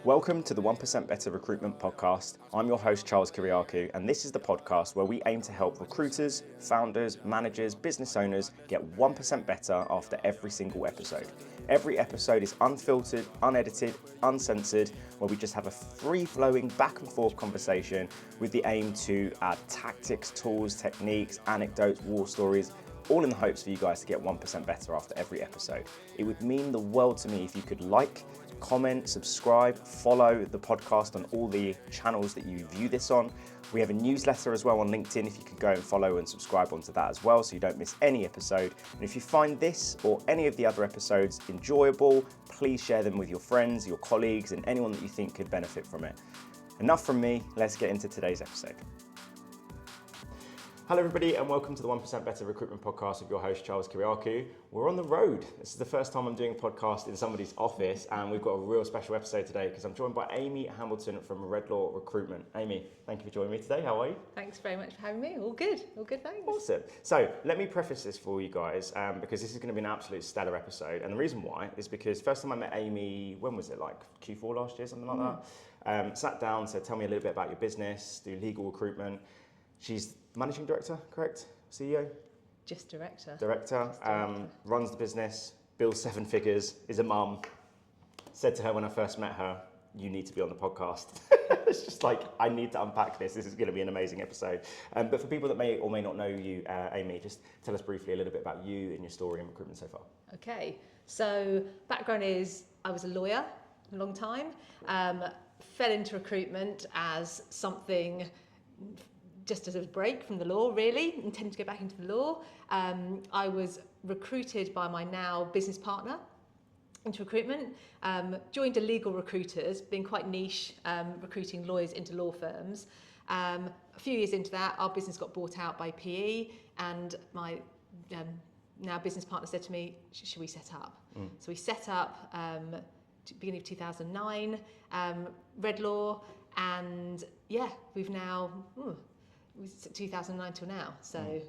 Welcome to the 1% Better Recruitment Podcast. I'm your host, Charles Kiriakou, and this is the podcast where we aim to help recruiters, founders, managers, business owners get 1% better after every single episode. Every episode is unfiltered, unedited, uncensored, where we just have a free-flowing back and forth conversation with the aim to add tactics, tools, techniques, anecdotes, war stories, all in the hopes for you guys to get 1% better after every episode. It would mean the world to me if you could like, comment, subscribe, follow the podcast on all the channels that you view this on. We have a newsletter as well on LinkedIn if you could go and follow and subscribe onto that as well so you don't miss any episode. And if you find this or any of the other episodes enjoyable, please share them with your friends, your colleagues, and anyone that you think could benefit from it. Enough from me, let's get into today's episode. Hello everybody and welcome to the 1% Better Recruitment Podcast with your host Charles Kiriakou. We're on the road. This is the first time I'm doing a podcast in somebody's office and we've got a real special episode today because I'm joined by Amy Hambleton from RedLaw Recruitment. Amy, thank you for joining me today. How are you? Thanks very much for having me. All good, thanks. Awesome. So let me preface this for you guys because this is going to be an absolute stellar episode, and the reason why is because first time I met Amy, when was it, like Q4 last year, something like that? Sat down, said tell me a little bit about your business, do legal recruitment. She's managing director, correct? CEO? Just director. Runs the business, bills 7 figures, is a mum. Said to her when I first met her, you need to be on the podcast. It's just like, I need to unpack this. This is going to be an amazing episode. But for people that may or may not know you, Amy, just tell us briefly a little bit about you and your story in recruitment so far. Okay, so background is I was a lawyer a long time, fell into recruitment as something just as a break from the law, really, intended to go back into the law. I was recruited by my now business partner into recruitment, joined a legal recruiters, being quite niche, recruiting lawyers into law firms. A few years into that, our business got bought out by PE, and my now business partner said to me, should we set up? So we set up, beginning of 2009, RedLaw, and yeah, we've now... 2009 till now, so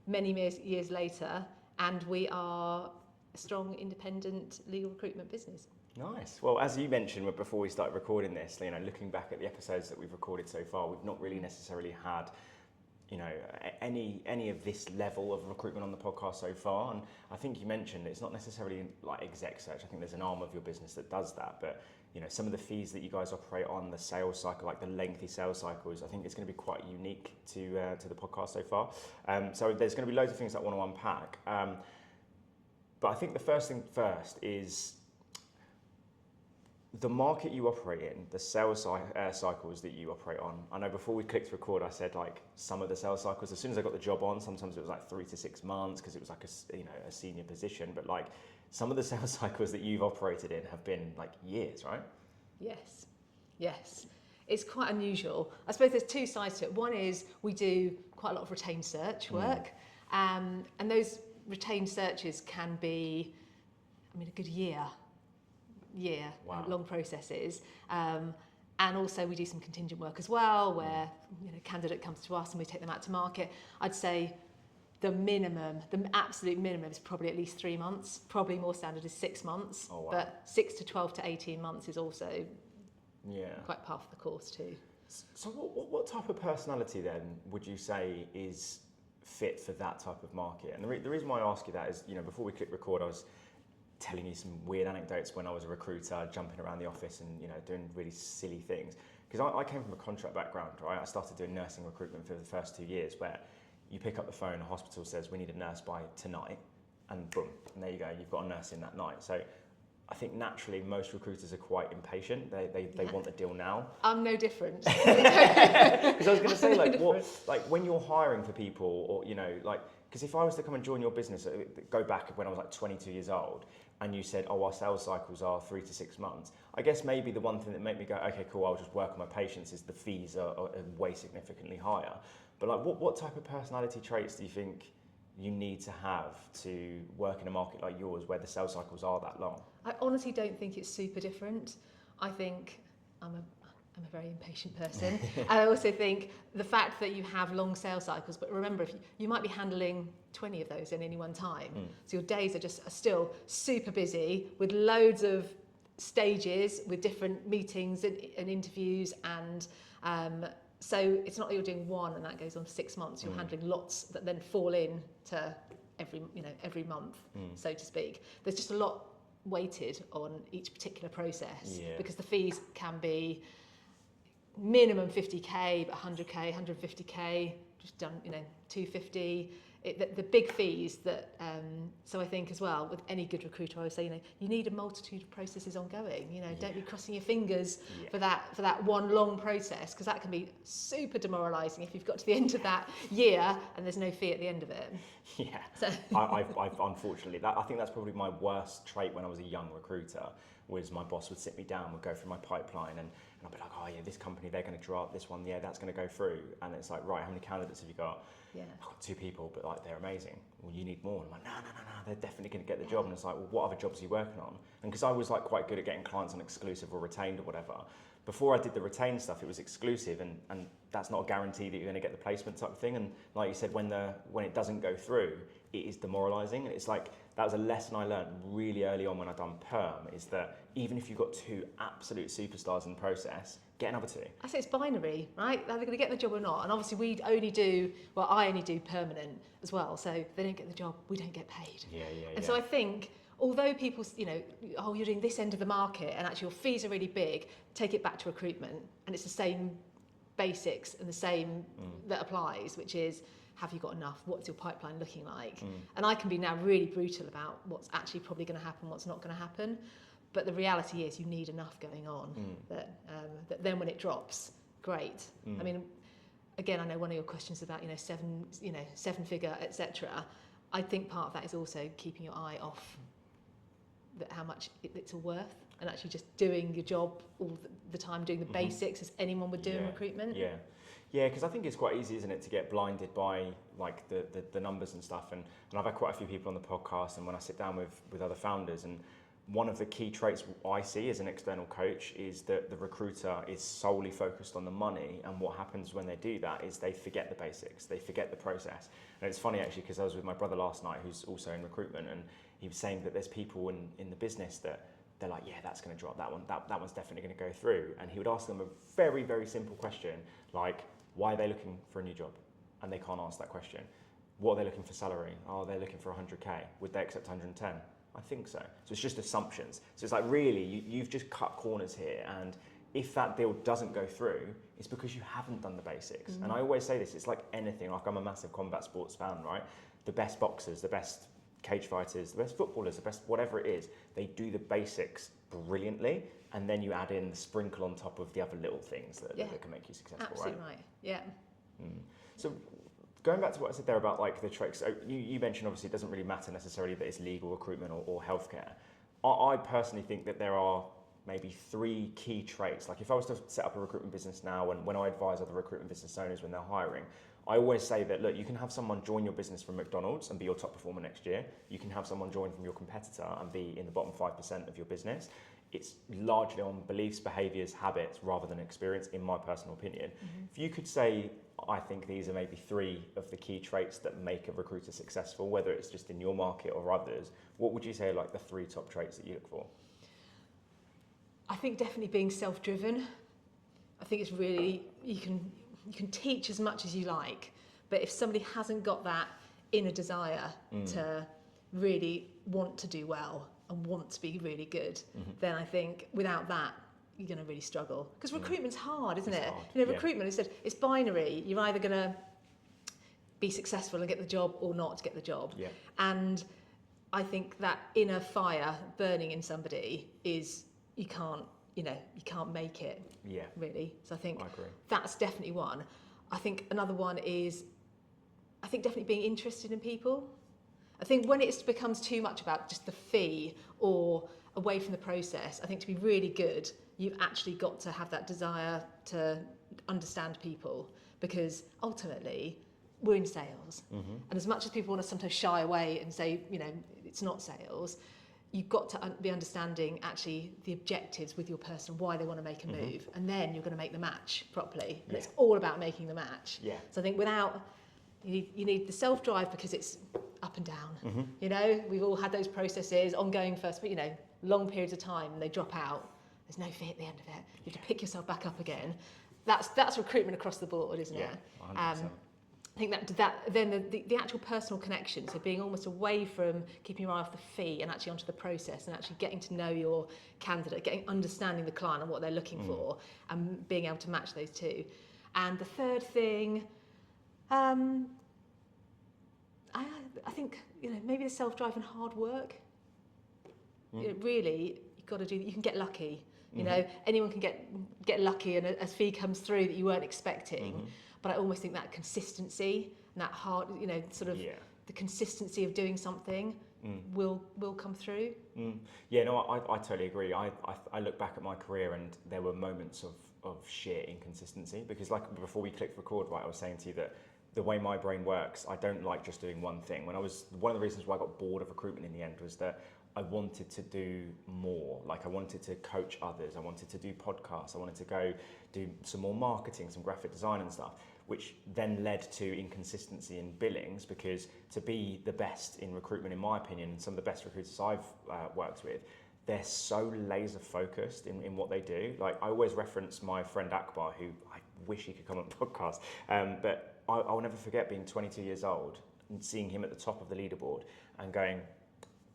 many years later, and we are a strong independent legal recruitment business. Nice. Well, as you mentioned before we started recording this, looking back at the episodes that we've recorded so far, we've not really necessarily had any of this level of recruitment on the podcast so far. And I think you mentioned it's not necessarily like exec search. I think there's an arm of your business that does that, but some of the fees that you guys operate on, the sales cycle, like the lengthy sales cycles, I think it's going to be quite unique to the podcast so far. So there's going to be loads of things that I want to unpack. But I think the first thing first is the market you operate in, the sales cycles that you operate on. I know before we clicked record, I said like some of the sales cycles, as soon as I got the job on, sometimes it was like 3 to 6 months because it was like a senior position, but like some of the sales cycles that you've operated in have been like years, right? Yes. It's quite unusual. I suppose there's two sides to it. One is we do quite a lot of retained search work, and those retained searches can be, a good year, wow. Long processes. And also we do some contingent work as well, where candidate comes to us and we take them out to market. I'd say the absolute minimum is probably at least 3 months. Probably more standard is 6 months. Oh, wow. But 6 to 12 to 18 months is also quite par for the course too. So what type of personality then would you say is fit for that type of market? And the reason why I ask you that is, before we click record, I was telling you some weird anecdotes when I was a recruiter, jumping around the office and doing really silly things. Because I came from a contract background, right? I started doing nursing recruitment for the first 2 years, where you pick up the phone, a hospital says we need a nurse by tonight, and boom, and there you go, you've got a nurse in that night. So I think naturally most recruiters are quite impatient. They want the deal now. I'm no different. Because I was going to say, when you're hiring for people, or because if I was to come and join your business, go back when I was like 22 years old, and you said, our sales cycles are 3 to 6 months, I guess maybe the one thing that made me go, okay, cool, I'll just work on my patience is the fees are way significantly higher. But what type of personality traits do you think you need to have to work in a market like yours where the sales cycles are that long? I honestly don't think it's super different. I think I'm a very impatient person. And I also think the fact that you have long sales cycles, but remember, if you might be handling 20 of those in any one time. So your days are still super busy with loads of stages with different meetings and interviews, and so it's not that you're doing one and that goes on for 6 months. You're handling lots that then fall in to every month, so to speak. There's just a lot weighted on each particular process, because the fees can be minimum 50k, but 100k, 150k, just done, 250. The big fees that, so I think as well, with any good recruiter, I would say, you need a multitude of processes ongoing. Don't be crossing your fingers for that one long process, because that can be super demoralising if you've got to the end of that year and there's no fee at the end of it. Yeah, so. I've unfortunately, I think that's probably my worst trait when I was a young recruiter, was my boss would sit me down, would go through my pipeline, and I'd be like, oh yeah, this company, they're going to draw up this one, yeah, that's going to go through. And it's like, right, how many candidates have you got? Yeah. I've got 2 people, but like, they're amazing. Well, you need more. And I'm like, no, they're definitely going to get the job. And it's like, well, what other jobs are you working on? And because I was like quite good at getting clients on exclusive or retained or whatever, before I did the retained stuff, it was exclusive, and that's not a guarantee that you're going to get the placement type of thing. And like you said, when it doesn't go through, it is demoralising. And it's like, that was a lesson I learned really early on when I'd done perm, is that even if you've got 2 absolute superstars in the process, get another 2. I say it's binary, right? Are they going to get the job or not? And obviously I only do permanent as well. So if they don't get the job, we don't get paid. And so I think, although people, oh, you're doing this end of the market and actually your fees are really big, take it back to recruitment, and it's the same basics and the same that applies, which is, have you got enough? What's your pipeline looking like? And I can be now really brutal about what's actually probably going to happen, what's not going to happen. But the reality is you need enough going on that then when it drops, great. I mean, again, I know one of your questions about, 7 figure, etc. I think part of that is also keeping your eye off how much it's all worth, and actually just doing your job all the time, doing the basics as anyone would do in recruitment. Yeah, because I think it's quite easy, isn't it, to get blinded by like the numbers and stuff. And I've had quite a few people on the podcast, and when I sit down with other founders, and one of the key traits I see as an external coach is that the recruiter is solely focused on the money, and what happens when they do that is they forget the basics, they forget the process. And it's funny actually, because I was with my brother last night, who's also in recruitment, and he was saying that there's people in the business that they're like, yeah, that's going to drop, that one's definitely going to go through. And he would ask them a very, very simple question, like, why are they looking for a new job? And they can't answer that question. What are they looking for salary? Oh, they're looking for 100k. Would they accept 110? I think so. So it's just assumptions. So it's like, really, you've just cut corners here. And if that deal doesn't go through, it's because you haven't done the basics. And I always say this, it's like anything. Like, I'm a massive combat sports fan, right? The best boxers, the best cage fighters, the best footballers, the best whatever it is, they do the basics brilliantly, and then you add in the sprinkle on top of the other little things that can make you successful. Absolutely right. Yeah. So going back to what I said there about like the tricks, so you mentioned obviously it doesn't really matter necessarily that it's legal recruitment or healthcare. I personally think that there are maybe 3 key traits. Like, if I was to set up a recruitment business now, and when I advise other recruitment business owners when they're hiring, I always say that, look, you can have someone join your business from McDonald's and be your top performer next year. You can have someone join from your competitor and be in the bottom 5% of your business. It's largely on beliefs, behaviours, habits, rather than experience, in my personal opinion. If you could say, I think these are maybe 3 of the key traits that make a recruiter successful, whether it's just in your market or others, what would you say are like the 3 top traits that you look for? I think definitely being self-driven. I think it's really, you can teach as much as you like, but if somebody hasn't got that inner desire to really want to do well and want to be really good, then I think without that, you're going to really struggle. Because recruitment's hard, isn't it? Hard. Recruitment, it's binary. You're either going to be successful and get the job or not to get the job. Yeah. And I think that inner fire burning in somebody is, you can't make it, really. So I think that's definitely one. I think another one is, I think definitely being interested in people. I think when it becomes too much about just the fee or away from the process, I think to be really good, you've actually got to have that desire to understand people, because ultimately we're in sales. And as much as people want to sometimes shy away and say, it's not sales, you've got to be understanding actually the objectives with your person, why they want to make a move, and then you're going to make the match properly. And it's all about making the match. So I think you need the self-drive, because it's up and down. We've all had those processes ongoing first, but long periods of time and they drop out. There's no fee at the end of it. You have to pick yourself back up again. That's recruitment across the board, isn't it? 100%. I think that then the actual personal connection, so being almost away from keeping your eye off the fee and actually onto the process and actually getting to know your candidate, understanding the client and what they're looking for, and being able to match those two. And the third thing, I think, maybe the self-drive and hard work. Really, you've got to do. You can get lucky. Anyone can get lucky, and a fee comes through that you weren't expecting. But I almost think that consistency and that hard, the consistency of doing something will come through. Yeah, no, I totally agree. I look back at my career and there were moments of sheer inconsistency, because like before we clicked record, right, I was saying to you that the way my brain works, I don't like just doing one thing. One of the reasons why I got bored of recruitment in the end was that I wanted to do more. Like I wanted to coach others. I wanted to do podcasts. I wanted to go do some more marketing, some graphic design and stuff, which then led to inconsistency in billings, because to be the best in recruitment, in my opinion, and some of the best recruiters I've worked with, they're so laser focused in what they do. Like I always reference my friend Akbar, who I wish he could come on the podcast, but I'll never forget being 22 years old and seeing him at the top of the leaderboard and going,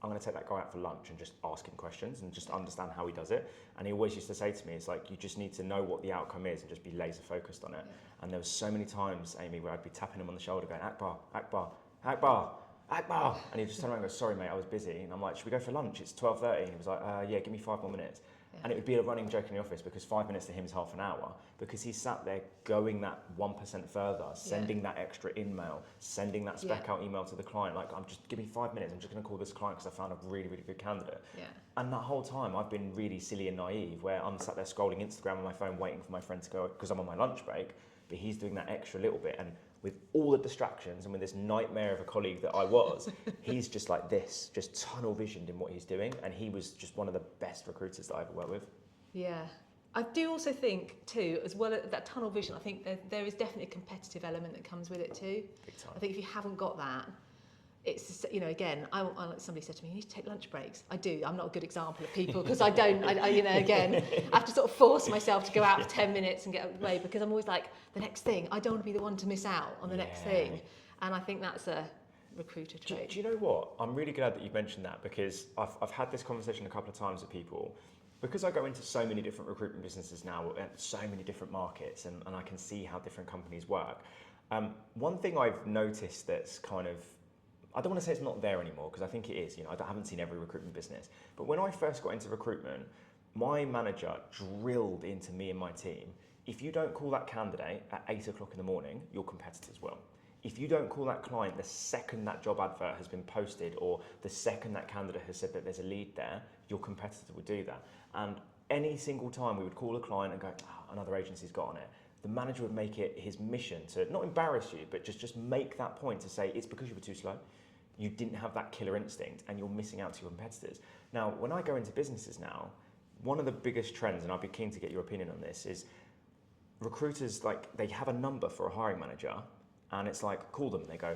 I'm going to take that guy out for lunch and just ask him questions and just understand how he does it. And he always used to say to me, it's like, you just need to know what the outcome is and just be laser focused on it. And there were so many times, Amy, where I'd be tapping him on the shoulder going, Akbar, Akbar, Akbar, Akbar. And he'd just turn around and go, sorry, mate, I was busy. And I'm like, should we go for lunch? It's 12:30. And he was like, yeah, give me 5 more minutes. And it would be a running joke in the office, because 5 minutes to him is half an hour, because he sat there going that 1% further, sending that extra email, sending that spec out email to the client. Like, give me 5 minutes. I'm just going to call this client because I found a really, really good candidate. Yeah. And that whole time I've been really silly and naive, where I'm sat there scrolling Instagram on my phone, waiting for my friend to go, because I'm on my lunch break, but he's doing that extra little bit. And with all the distractions and with this nightmare of a colleague that I was, he's just like this, just tunnel visioned in what he's doing. And he was just one of the best recruiters that I ever worked with. Yeah. I do also think too, as well as that tunnel vision, I think there is definitely a competitive element that comes with it too. Big time. I think if you haven't got that, it's, again, somebody said to me, you need to take lunch breaks. I do. I'm not a good example of people, because I don't, again, I have to sort of force myself to go out for 10 minutes and get away, because I'm always like, the next thing, I don't want to be the one to miss out on the next thing. And I think that's a recruiter trait. Do you know what? I'm really glad that you mentioned that, because I've had this conversation a couple of times with people. Because I go into so many different recruitment businesses now, and so many different markets, and I can see how different companies work. One thing I've noticed that's kind of, I don't want to say it's not there anymore, because I think it is. I haven't seen every recruitment business. But when I first got into recruitment, my manager drilled into me and my team, if you don't call that candidate at 8 o'clock in the morning, your competitors will. If you don't call that client the second that job advert has been posted, or the second that candidate has said that there's a lead there, your competitor would do that. And any single time we would call a client and go, another agency's got on it, the manager would make it his mission to not embarrass you, but just make that point to say, it's because you were too slow. You didn't have that killer instinct and you're missing out to your competitors. Now, when I go into businesses now, one of the biggest trends, and I'd be keen to get your opinion on this, is recruiters, like, they have a number for a hiring manager, and it's like, call them. They go,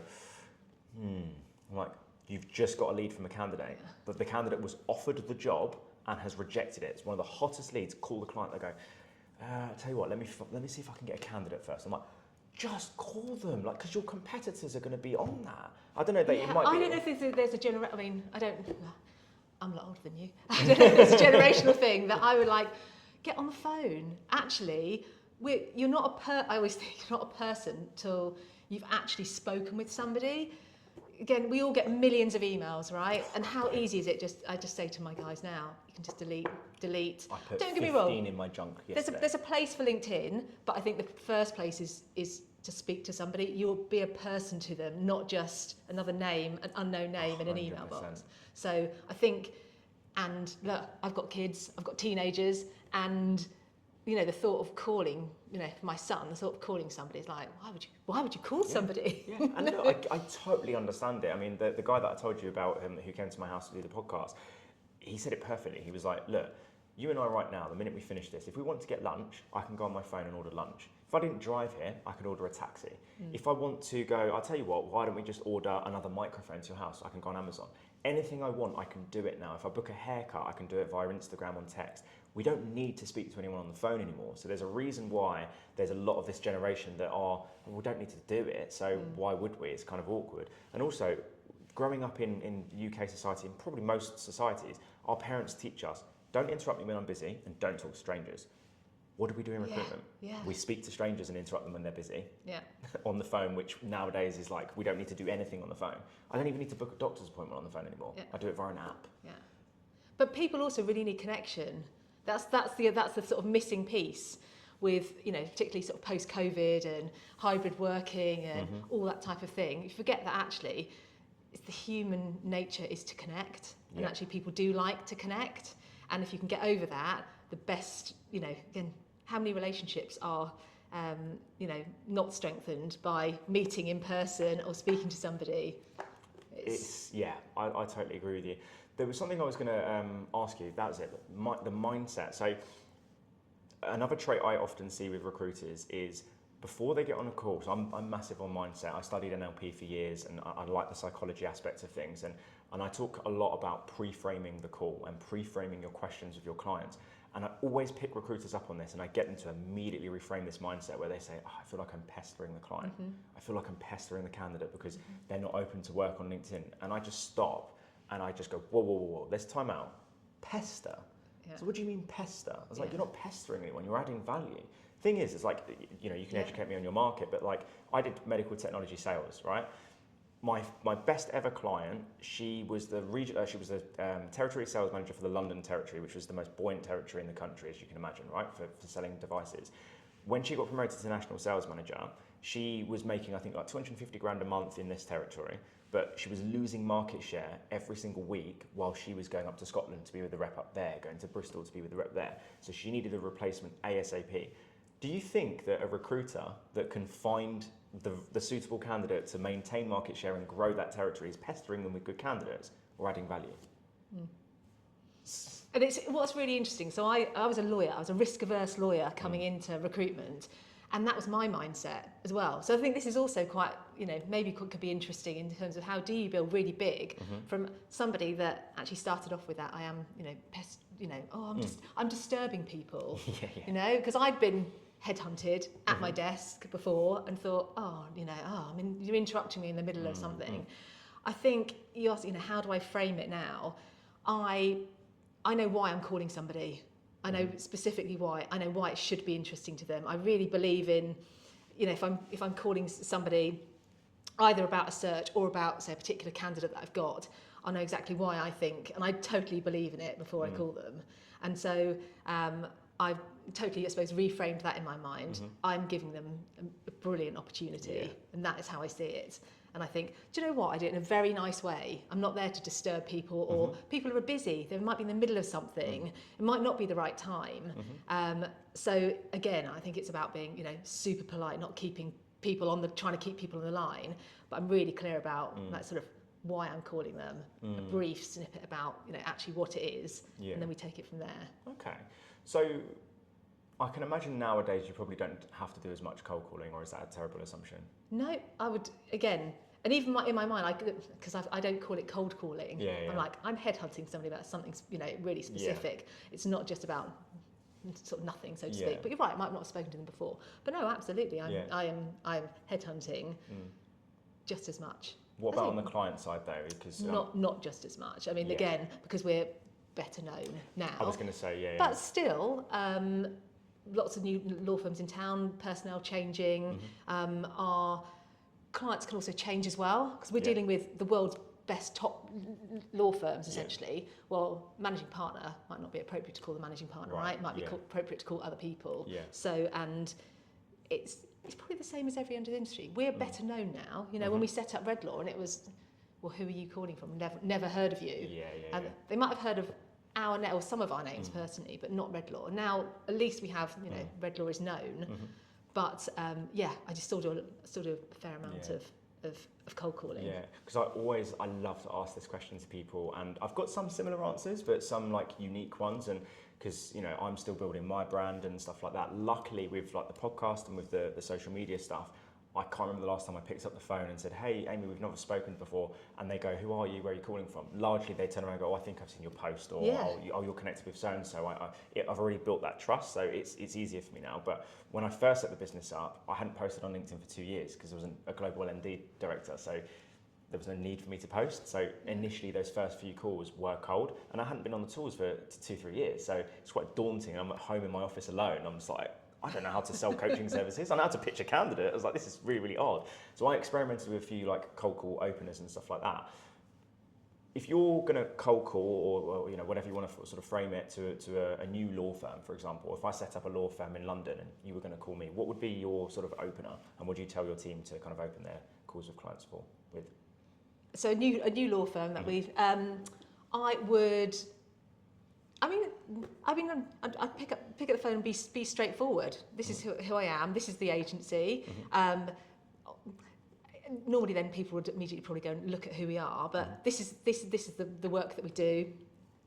I'm like, you've just got a lead from a candidate, but the candidate was offered the job and has rejected it. It's one of the hottest leads. Call the client. They go, tell you what, let me see if I can get a candidate first. I'm like, just call them, like, because your competitors are going to be on that. I don't know. It might be. I don't know if there's a generation. I mean, I'm a lot older than you. I don't know if there's a generational thing that I would like. Get on the phone. Actually, you're not I always think you're not a person till you've actually spoken with somebody. Again, we all get millions of emails, right? And how easy is it? I just say to my guys now, you can just delete. I put Don't get me wrong. 15 in my junk yesterday. There's a place for LinkedIn, but I think the first place is to speak to somebody. You'll be a person to them, not just another name, an unknown name in an email box. So I think, and look, I've got kids, I've got teenagers, and the thought of calling, for my son, the thought of calling somebody is like, why would you call somebody? Yeah. And look, I totally understand it. I mean, the guy that I told you about, who came to my house to do the podcast, he said it perfectly. He was like, look, you and I right now, the minute we finish this, if we want to get lunch, I can go on my phone and order lunch. If I didn't drive here, I could order a taxi. If I want to go, I'll tell you what, why don't we just order another microphone to your house? I can go on Amazon. anything I want, I can do it now. If I book a haircut, I can do it via Instagram on text. We don't need to speak to anyone on the phone anymore. So there's a reason why there's a lot of this generation that are, well, we don't need to do it, so why would we? It's kind of awkward. And also, growing up in UK society, and probably most societies, our parents teach us, don't interrupt me when I'm busy and don't talk to strangers. What do we do in recruitment? Yeah. We speak to strangers and interrupt them when they're busy. Yeah. On the phone, which nowadays is like, we don't need to do anything on the phone. I don't even need to book a doctor's appointment on the phone anymore. Yeah. I do it via an app. Yeah. But people also really need connection. That's the sort of missing piece with, you know, particularly sort of post-COVID and hybrid working and all that type of thing. You forget that actually it's the human nature is to connect, and actually people do like to connect. And if you can get over that, the best, you know, again, how many relationships are, you know, not strengthened by meeting in person or speaking to somebody? I totally agree with you. There was something I was going to ask you. That was it. The mindset. So another trait I often see with recruiters is before they get on a call. So I'm massive on mindset. I studied NLP for years, and I like the psychology aspects of things. And I talk a lot about pre-framing the call and pre-framing your questions with your clients. And I always pick recruiters up on this, and I get them to immediately reframe this mindset where they say, I feel like I'm pestering the client. I feel like I'm pestering the candidate because they're not open to work on LinkedIn. And I just stop and I just go, whoa, let's time out. Pester? Yeah. So what do you mean pester? I was like, you're not pestering anyone, you're adding value. Thing is, it's like, you know, you can educate me on your market, but like I did medical technology sales, right? My best ever client, she was the territory sales manager for the London territory, which was the most buoyant territory in the country, as you can imagine, right, for selling devices. When she got promoted to national sales manager, she was making, I think, like 250 grand a month in this territory, but she was losing market share every single week while she was going up to Scotland to be with the rep up there, going to Bristol to be with the rep there. So she needed a replacement ASAP. Do you think that a recruiter that can find the suitable candidate to maintain market share and grow that territory is pestering them with good candidates or adding value? And it's what's really interesting. So I was a lawyer. I was a risk-averse lawyer coming into recruitment, and that was my mindset as well. So I think this is also quite, you know, maybe could be interesting in terms of how do you build really big from somebody that actually started off with that I am, you know, I'm disturbing people, you know, because I'd been headhunted at my desk before and thought, you're interrupting me in the middle of something. I think you ask, you know, how do I frame it now? I know why I'm calling somebody. I know specifically why. I know why it should be interesting to them. I really believe in, you know, if I'm calling somebody either about a search or about, say, a particular candidate that I've got, I know exactly why I think, and I totally believe in it before I call them. And so I've totally, I suppose, reframed that in my mind. I'm giving them a brilliant opportunity, and that is how I see it. And I think, do you know what? I do it in a very nice way. I'm not there to disturb people, or people who are busy. They might be in the middle of something. It might not be the right time. So again, I think it's about being, you know, super polite, not keeping people trying to keep people on the line. But I'm really clear about that sort of why I'm calling them, a brief snippet about, you know, actually what it is, and then we take it from there. Okay. So I can imagine nowadays you probably don't have to do as much cold calling, or is that a terrible assumption? No, I would, again, and even in my mind, because I don't call it cold calling. I'm like, I'm headhunting somebody about something, you know, really specific. It's not just about sort of nothing, so to speak. But you're right, I might not have spoken to them before. But no, absolutely, I'm headhunting just as much. What about on the client side though? Because not just as much. I mean, again, because we're better known now. I was going to say, But still, lots of new law firms in town, personnel changing. Our clients can also change as well, because we're dealing with the world's best top law firms, essentially. Well, managing partner might not be appropriate to call the managing partner, right? It might be appropriate to call other people. So, and it's probably the same as every other industry. We're better known now. You know, when we set up RedLaw, and it was, well, who are you calling from? Never heard of you. They might have heard of our or some of our names personally, but not RedLaw. Now, at least we have, you know, RedLaw is known. But I just still do a fair amount of cold calling. Yeah, because I love to ask this question to people, and I've got some similar answers, but some like unique ones, and because, you know, I'm still building my brand and stuff like that. Luckily, with like the podcast and with the social media stuff, I can't remember the last time I picked up the phone and said, hey, Amy, we've never spoken before. And they go, who are you? Where are you calling from? Largely, they turn around and go, I think I've seen your post, or you're connected with so-and-so. I've already built that trust, so it's easier for me now. But when I first set the business up, I hadn't posted on LinkedIn for 2 years because I wasn't a global L&D director. So there was no need for me to post. So initially, those first few calls were cold, and I hadn't been on the tools for 2-3 years. So it's quite daunting. I'm at home in my office alone. I'm just like, I don't know how to sell coaching services. I know how to pitch a candidate. I was like, this is really, really odd. So I experimented with a few like cold call openers and stuff like that. If you're going to cold call, or you know, whatever you want to sort of frame it to a new law firm, for example, if I set up a law firm in London and you were going to call me, what would be your sort of opener? And would you tell your team to kind of open their calls with clients with? So a new law firm that we've, I'd pick up the phone and be straightforward. This is who I am. This is the agency. Normally, then people would immediately probably go and look at who we are. But this is the work that we do.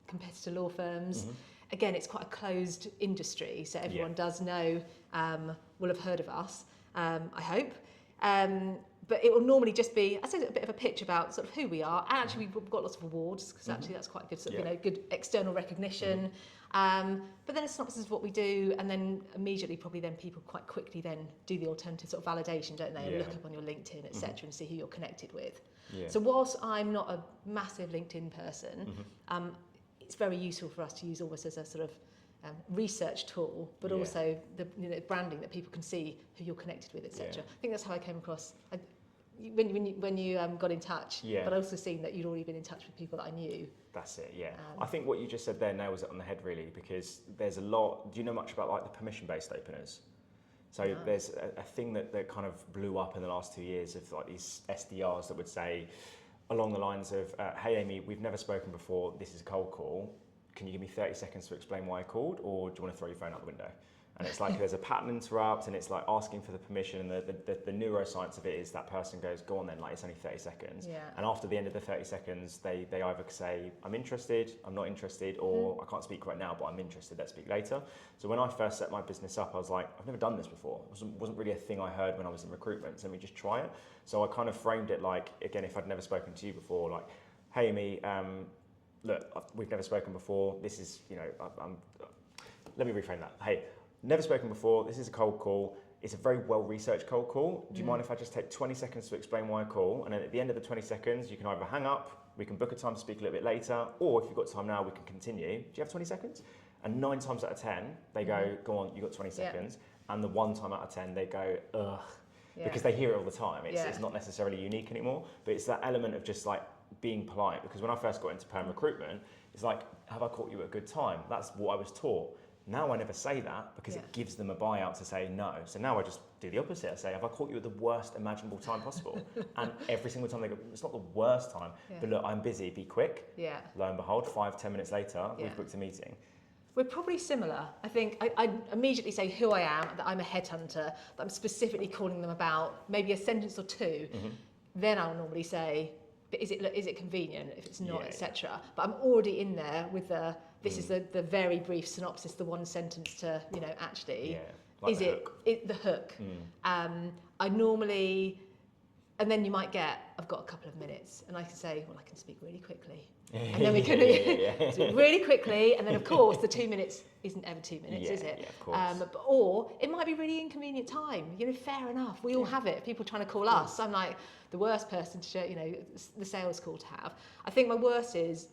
Competitor law firms. Again, it's quite a closed industry, so everyone does know. Will have heard of us. I hope. But it will normally just be, I say, a bit of a pitch about sort of who we are. And actually, we've got lots of awards because actually that's quite good, sort of, good external recognition. But then a synopsis of what we do, and then immediately, probably then people quite quickly then do the alternative sort of validation, don't they? And look up on your LinkedIn, etc., and see who you're connected with. So whilst I'm not a massive LinkedIn person, it's very useful for us to use almost as a sort of research tool, but also the branding that people can see who you're connected with, etc. I think that's how I came across. When you got in touch, but I also seen that you'd already been in touch with people that I knew. That's it, I think what you just said there nails it on the head, really, because there's a lot. Do you know much about like the permission-based openers? So there's a thing that kind of blew up in the last 2 years of like these SDRs that would say along the lines of, hey Amy, we've never spoken before, this is a cold call. Can you give me 30 seconds to explain why I called, or do you want to throw your phone out the window? And it's like there's a pattern interrupt, and it's like asking for the permission, and the neuroscience of it is that person goes, go on then, like it's only 30 seconds. And after the end of the 30 seconds, they either say, I'm interested, I'm not interested, or I can't speak right now, but I'm interested, let's speak later. So when I first set my business up, I was like, I've never done this before. It wasn't really a thing I heard when I was in recruitment, so let me just try it. So I kind of framed it like, again, if I'd never spoken to you before, like, hey Amy, look, we've never spoken before. This is, let me reframe that. Hey, never spoken before. This is a cold call. It's a very well-researched cold call. Do you mind if I just take 20 seconds to explain why I call? And then at the end of the 20 seconds, you can either hang up, we can book a time to speak a little bit later, or if you've got time now, we can continue. Do you have 20 seconds? And 9 times out of 10, they go, go on, you've got 20 seconds. And the 1 time out of 10, they go, ugh. Because they hear it all the time. It's not necessarily unique anymore, but it's that element of just like being polite. Because when I first got into perm recruitment, it's like, have I caught you at a good time? That's what I was taught. Now I never say that because it gives them a buyout to say no. So now I just do the opposite. I say, have I caught you at the worst imaginable time possible? And every single time they go, it's not the worst time, but look, I'm busy, be quick. Lo and behold, 5-10 minutes later, we've booked a meeting. We're probably similar. I think I immediately say who I am, that I'm a headhunter, that I'm specifically calling them about maybe a sentence or two. Then I'll normally say, but is it convenient? If it's not, etc. But I'm already in there with this is the very brief synopsis, the one sentence to actually like is the it the hook? I normally, and then you might get, I've got a couple of minutes, and I can say, well, I can speak really quickly. And then we can speak really quickly, and then of course the 2 minutes isn't ever 2 minutes, is it? Of course. Or it might be really inconvenient time. Fair enough. We all have it. People trying to call us. I'm like the worst person to share, the sales call to have. I think my worst is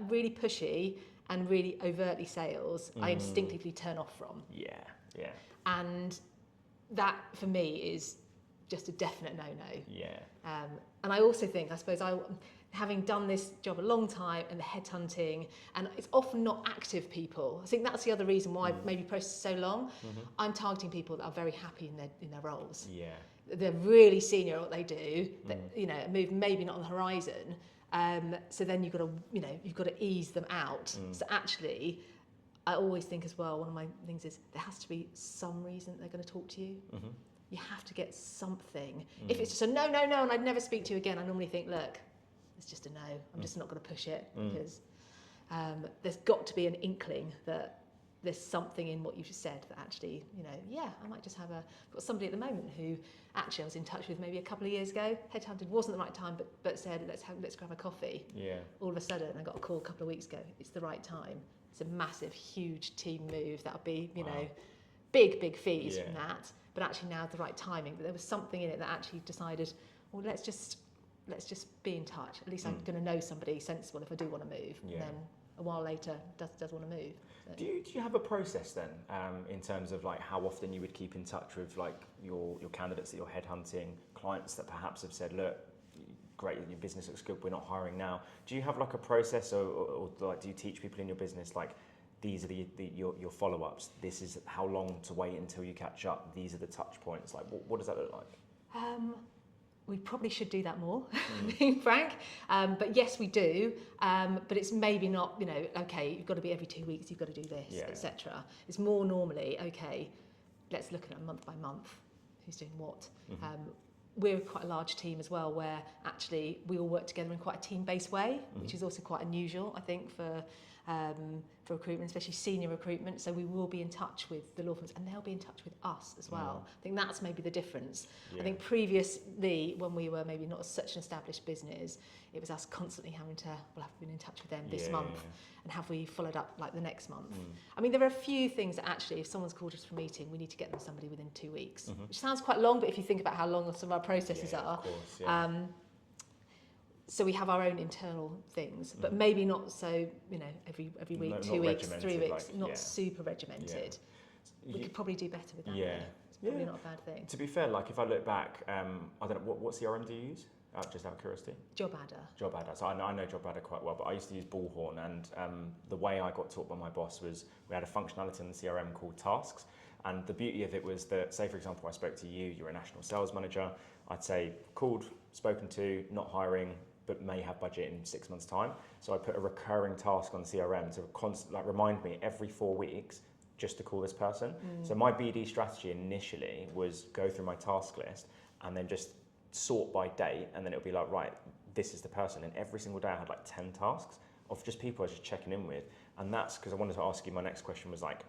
really pushy and really overtly sales. I instinctively turn off from. And that for me is just a definite no-no. And I also think, I suppose, having done this job a long time and the headhunting, and it's often not active people. I think that's the other reason why maybe process is so long. I'm targeting people that are very happy in their roles. They're really senior at what they do. That move maybe not on the horizon. So then you've got to ease them out. So actually, I always think as well, one of my things is there has to be some reason they're going to talk to you. You have to get something. If it's just a no, and I'd never speak to you again, I normally think, look, it's just a no. I'm just not going to push it because there's got to be an inkling that there's something in what you just said that actually, I might just I've got somebody at the moment who actually I was in touch with maybe a couple of years ago. Headhunted, wasn't the right time, but said, let's grab a coffee. Yeah. All of a sudden, I got a call a couple of weeks ago. It's the right time. It's a massive, huge team move. That'll be, big fees from that. But actually now the right timing. But there was something in it that actually decided, well, let's just be in touch. At least I'm going to know somebody sensible if I do want to move. Yeah. And then a while later does want to move. So. Do you have a process then in terms of like how often you would keep in touch with like your candidates that you're headhunting, clients that perhaps have said, look, great, your business looks good, we're not hiring now. Do you have like a process or like do you teach people in your business like these are your follow-ups, this is how long to wait until you catch up, these are the touch points, like what does that look like? We probably should do that more, being frank. But yes, we do. But it's maybe not, okay, you've got to be every 2 weeks, you've got to do this, etc. It's more normally, okay, let's look at it month by month, who's doing what. We're quite a large team as well, where actually we all work together in quite a team-based way, which is also quite unusual, I think, for recruitment, especially senior recruitment. So we will be in touch with the law firms and they'll be in touch with us as well. I think that's maybe the difference. I think previously, when we were maybe not such an established business, it was us constantly having to, well, have we been in touch with them this month? And have we followed up like the next month? I mean, there are a few things that actually, if someone's called us for a meeting, we need to get them somebody within 2 weeks, which sounds quite long, but if you think about how long some of our processes are, of course, so we have our own internal things, but maybe not so, every week, 2 weeks, 3 weeks, not super regimented. We could probably do better with that. It's probably not a bad thing. To be fair, like if I look back, I don't know, what CRM do you use? Just out of curiosity. Job Adder. So I know Job Adder quite well, but I used to use Bullhorn, and the way I got taught by my boss was we had a functionality in the CRM called tasks. And the beauty of it was that, say for example, I spoke to you, you're a national sales manager, I'd say called, spoken to, not hiring, but may have budget in 6 months' time. So I put a recurring task on CRM to remind me every 4 weeks just to call this person. So my BD strategy initially was go through my task list and then just sort by date, and then it'll be like, right, this is the person. And every single day I had like 10 tasks of just people I was just checking in with. And that's because I wanted to ask you, my next question was like,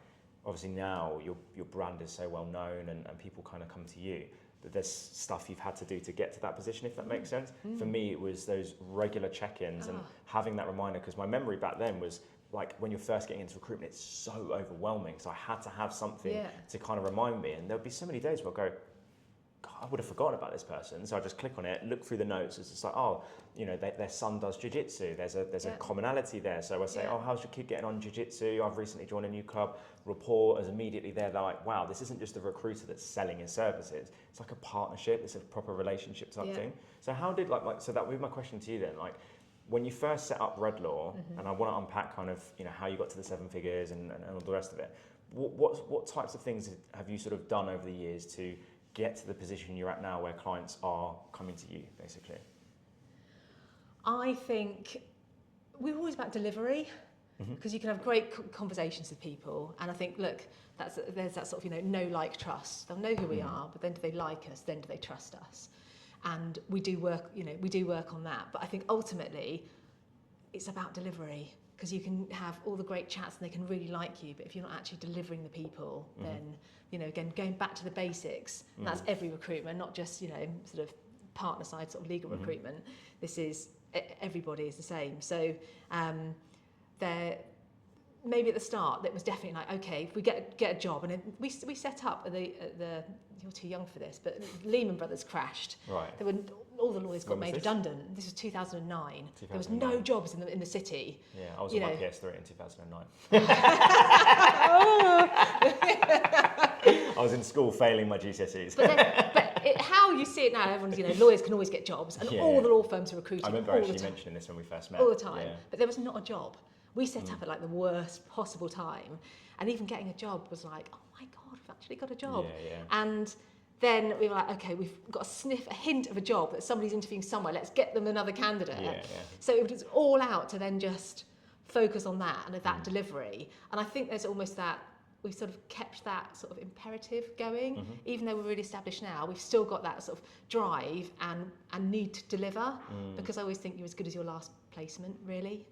obviously now your brand is so well known and people kind of come to you. There's stuff you've had to do to get to that position, if that makes sense. For me, it was those regular check-ins and having that reminder, because my memory back then was like when you're first getting into recruitment, it's so overwhelming. So I had to have something to kind of remind me. And there'll be so many days where I go, God, I would have forgotten about this person. So I just click on it, look through the notes. It's just like, their son does jiu-jitsu. There's a commonality there. So I say, how's your kid getting on jiu-jitsu? I've recently joined a new club. Rapport is immediately there. They're like, wow, this isn't just a recruiter that's selling his services. It's like a partnership. It's a proper relationship type thing. So how did so that would be my question to you then. Like when you first set up RedLaw, and I want to unpack kind of how you got to the 7 figures and all the rest of it. What types of things have you sort of done over the years to get to the position you're at now where clients are coming to you, basically? I think we're always about delivery, because you can have great conversations with people. And I think, look, there's that sort of, know, like, trust. They'll know who we are, but then do they like us? Then do they trust us? And we do work on that. But I think ultimately it's about delivery, because you can have all the great chats and they can really like you, but if you're not actually delivering the people, then, again, going back to the basics, and that's every recruitment, not just, sort of partner side, sort of legal recruitment. This is, everybody is the same. So there, maybe at the start, that was definitely like, okay, if we get a job, and we set up at the you're too young for this, but Lehman Brothers crashed. Right. There were all the lawyers got made redundant. This was 2009. There was no jobs in the city. Yeah, I was on my PS3 in 2009. I was in school failing my GCSEs. But how you see it now, everyone's, lawyers can always get jobs, and all the law firms are recruiting. I remember actually mentioning this when we first met. All the time. Yeah. But there was not a job. We set up at like the worst possible time, and even getting a job was like, oh my God, we've actually got a job. And then we were like, okay, we've got a hint of a job that somebody's interviewing somewhere. Let's get them another candidate. So it was all out to then just focus on that and that delivery. And I think there's almost that we've sort of kept that sort of imperative going. Even though we're really established now, we've still got that sort of drive and need to deliver, because I always think you're as good as your last placement, really.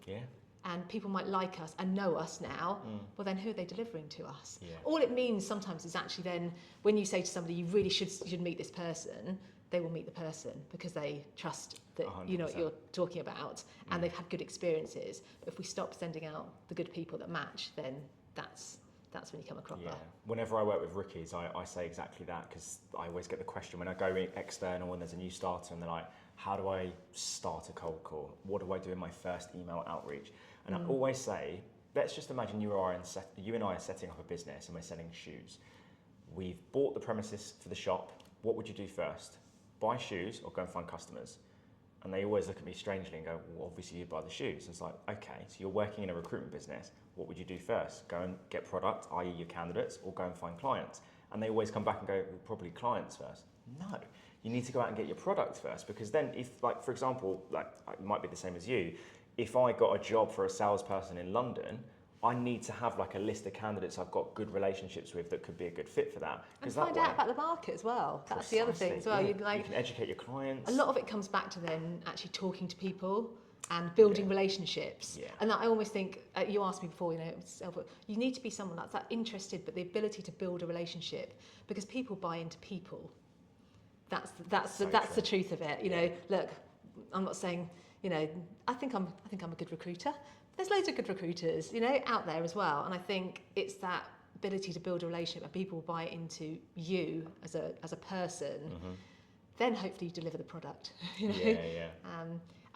and people might like us and know us now, well then who are they delivering to us? Yeah. All it means sometimes is actually then when you say to somebody you really should meet this person, they will meet the person because they trust that 100%. you know what you're talking about and they've had good experiences. But if we stop sending out the good people that match, then that's when you come a cropper. Yeah. Whenever I work with rookies, I say exactly that, because I always get the question when I go external and there's a new starter and they're like, how do I start a cold call? What do I do in my first email outreach? And I always say, let's just imagine you and I are setting up a business and we're selling shoes. We've bought the premises for the shop. What would you do first? Buy shoes or go and find customers? And they always look at me strangely and go, well, obviously you'd buy the shoes. It's like, okay, so you're working in a recruitment business. What would you do first? Go and get product, i.e. your candidates, or go and find clients? And they always come back and go, well, probably clients first. No, you need to go out and get your product first, because then if, like, for example, like it might be the same as you, if I got a job for a salesperson in London, I need to have like a list of candidates I've got good relationships with that could be a good fit for that. And find out about the market as well. That's the other thing as well. Yeah. You can educate your clients. A lot of it comes back to then actually talking to people and building relationships. Yeah. And I always think, you asked me before, you need to be someone that's that interested, but the ability to build a relationship, because people buy into people. That's the truth of it. You know, look, I'm not saying, I think I'm a good recruiter. There's loads of good recruiters, out there as well. And I think it's that ability to build a relationship where people buy into you as a person. Then hopefully you deliver the product.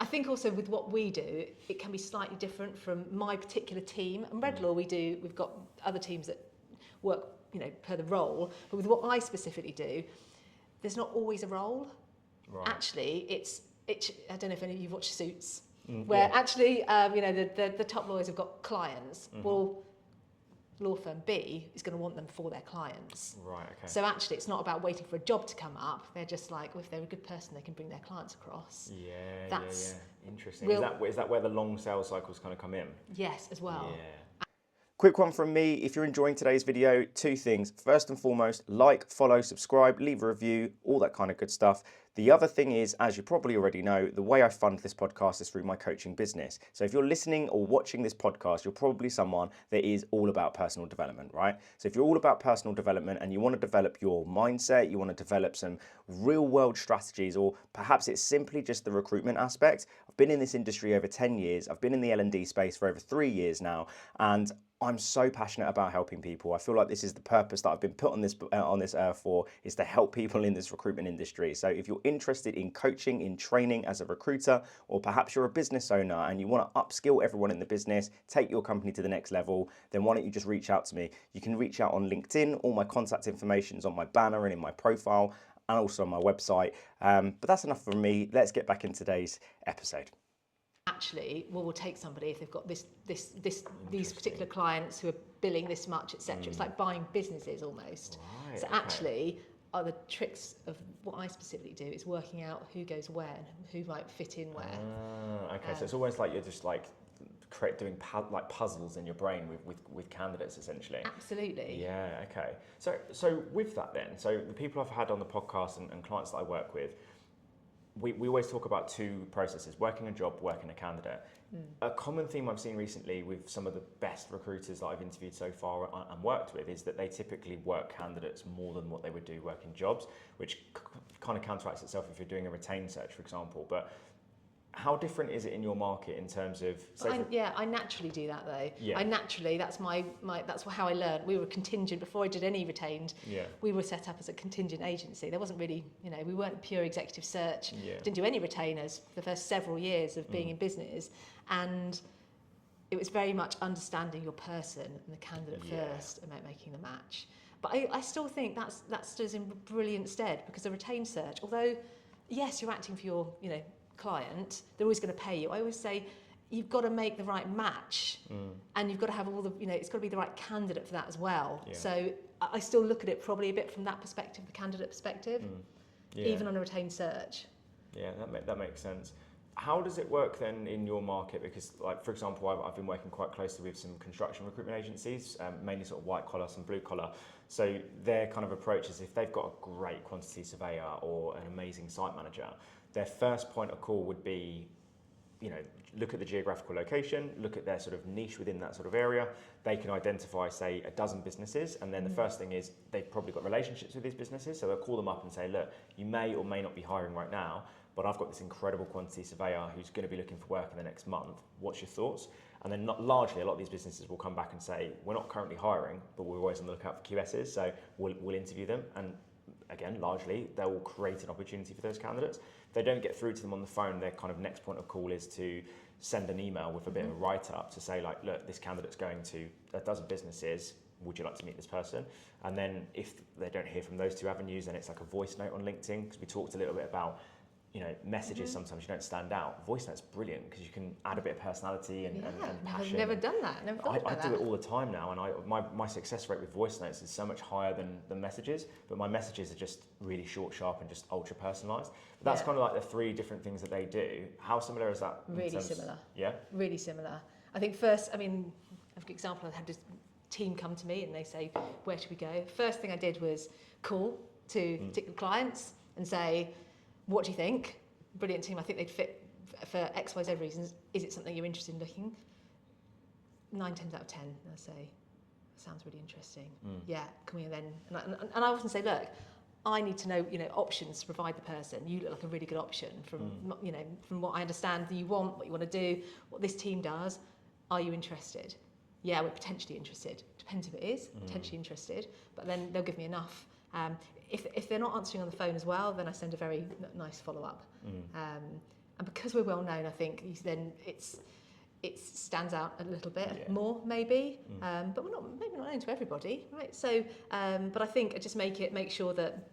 I think also with what we do, it can be slightly different from my particular team. And RedLaw, we've got other teams that work, per the role. But with what I specifically do, there's not always a role. Right. Actually, it's I don't know if any of you've watched Suits, where actually, the top lawyers have got clients. Well, law firm B is going to want them for their clients. Right, okay. So actually, it's not about waiting for a job to come up. They're just like, well, if they're a good person, they can bring their clients across. Yeah. Interesting. Is that where the long sales cycles kind of come in? Yes, as well. Yeah. Quick one from me. If you're enjoying today's video, 2 things. First and foremost, like, follow, subscribe, leave a review, all that kind of good stuff. The other thing is, as you probably already know, the way I fund this podcast is through my coaching business. So if you're listening or watching this podcast, you're probably someone that is all about personal development, right? So if you're all about personal development and you want to develop your mindset, you want to develop some real world strategies, or perhaps it's simply just the recruitment aspect. I've been in this industry over 10 years. I've been in the L&D space for over 3 years now, and I'm so passionate about helping people. I feel like this is the purpose that I've been put on this earth for, is to help people in this recruitment industry. So if you're interested in coaching, in training as a recruiter, or perhaps you're a business owner and you want to upskill everyone in the business, take your company to the next level, then why don't you just reach out to me? You can reach out on LinkedIn. All my contact information is on my banner and in my profile, and also on my website. But that's enough from me. Let's get back in today's episode. Actually, we'll take somebody if they've got these particular clients who are billing this much, etc. It's like buying businesses almost. Right, so actually, the tricks of what I specifically do is working out who goes where and who might fit in where. Okay, so it's almost like you're just like doing puzzles in your brain with candidates, essentially. Absolutely. Yeah. Okay. So with that then, so the people I've had on the podcast and clients that I work with, we always talk about 2 processes: working a job, working a candidate. A common theme I've seen recently with some of the best recruiters that I've interviewed so far and worked with is that they typically work candidates more than what they would do working jobs, which kind of counteracts itself if you're doing a retained search, for example. But how different is it in your market in terms of? I naturally do that though. Yeah. That's that's how I learned. We were contingent before I did any retained. Yeah. We were set up as a contingent agency. There wasn't really, we weren't pure executive search. Yeah. Didn't do any retainers for the first several years of being in business, and it was very much understanding your person and the candidate first and making the match. But I still think that stays in brilliant stead, because the retained search, although yes, you're acting for your client, they're always going to pay you. I always say you've got to make the right match, and you've got to have all the, it's got to be the right candidate for that as well. Yeah. So I still look at it probably a bit from that perspective, the candidate perspective, even on a retained search. Yeah, that makes sense. How does it work then in your market? Because, like, for example, I've been working quite closely with some construction recruitment agencies, mainly sort of white collar, some blue collar. So their kind of approach is, if they've got a great quantity surveyor or an amazing site manager, their first point of call would be look at the geographical location, look at their sort of niche within that sort of area. They can identify, say, a dozen businesses, and then the first thing is they've probably got relationships with these businesses, so they'll call them up and say, look, you may or may not be hiring right now, but I've got this incredible quantity surveyor who's going to be looking for work in the next month. What's your thoughts? And then largely, a lot of these businesses will come back and say, we're not currently hiring, but we're always on the lookout for QSs, so we'll interview them. And again, largely, they will create an opportunity for those candidates. If they don't get through to them on the phone, their kind of next point of call is to send an email with a bit of a write-up to say, like, look, this candidate's going to a dozen businesses. Would you like to meet this person? And then if they don't hear from those two avenues, then it's like a voice note on LinkedIn, because we talked a little bit about, messages sometimes you don't stand out. Voice note's brilliant because you can add a bit of personality and passion. I've never done that. Never thought about I do it all the time now, and my success rate with voice notes is so much higher than messages. But my messages are just really short, sharp, and just ultra personalised. But that's kind of like the three different things that they do. How similar is that? Really similar. Yeah. Really similar. I think first, I've got an example. I had this team come to me and they say, where should we go? First thing I did was call to particular clients and say, what do you think? Brilliant team. I think they'd fit for X, Y, Z reasons. Is it something you're interested in looking? 9 times out of 10, I say, sounds really interesting. Yeah, can we then? And I often say, look, I need to know, options to provide the person. You look like a really good option from what I understand that you want, what you want to do, what this team does. Are you interested? Yeah, we're potentially interested. Depends if it is, potentially interested. But then they'll give me enough. If they're not answering on the phone as well, then I send a very nice follow-up. And because we're well known, I think then it stands out a little bit more maybe. But we're maybe not known to everybody, right? So, but I think I just make sure that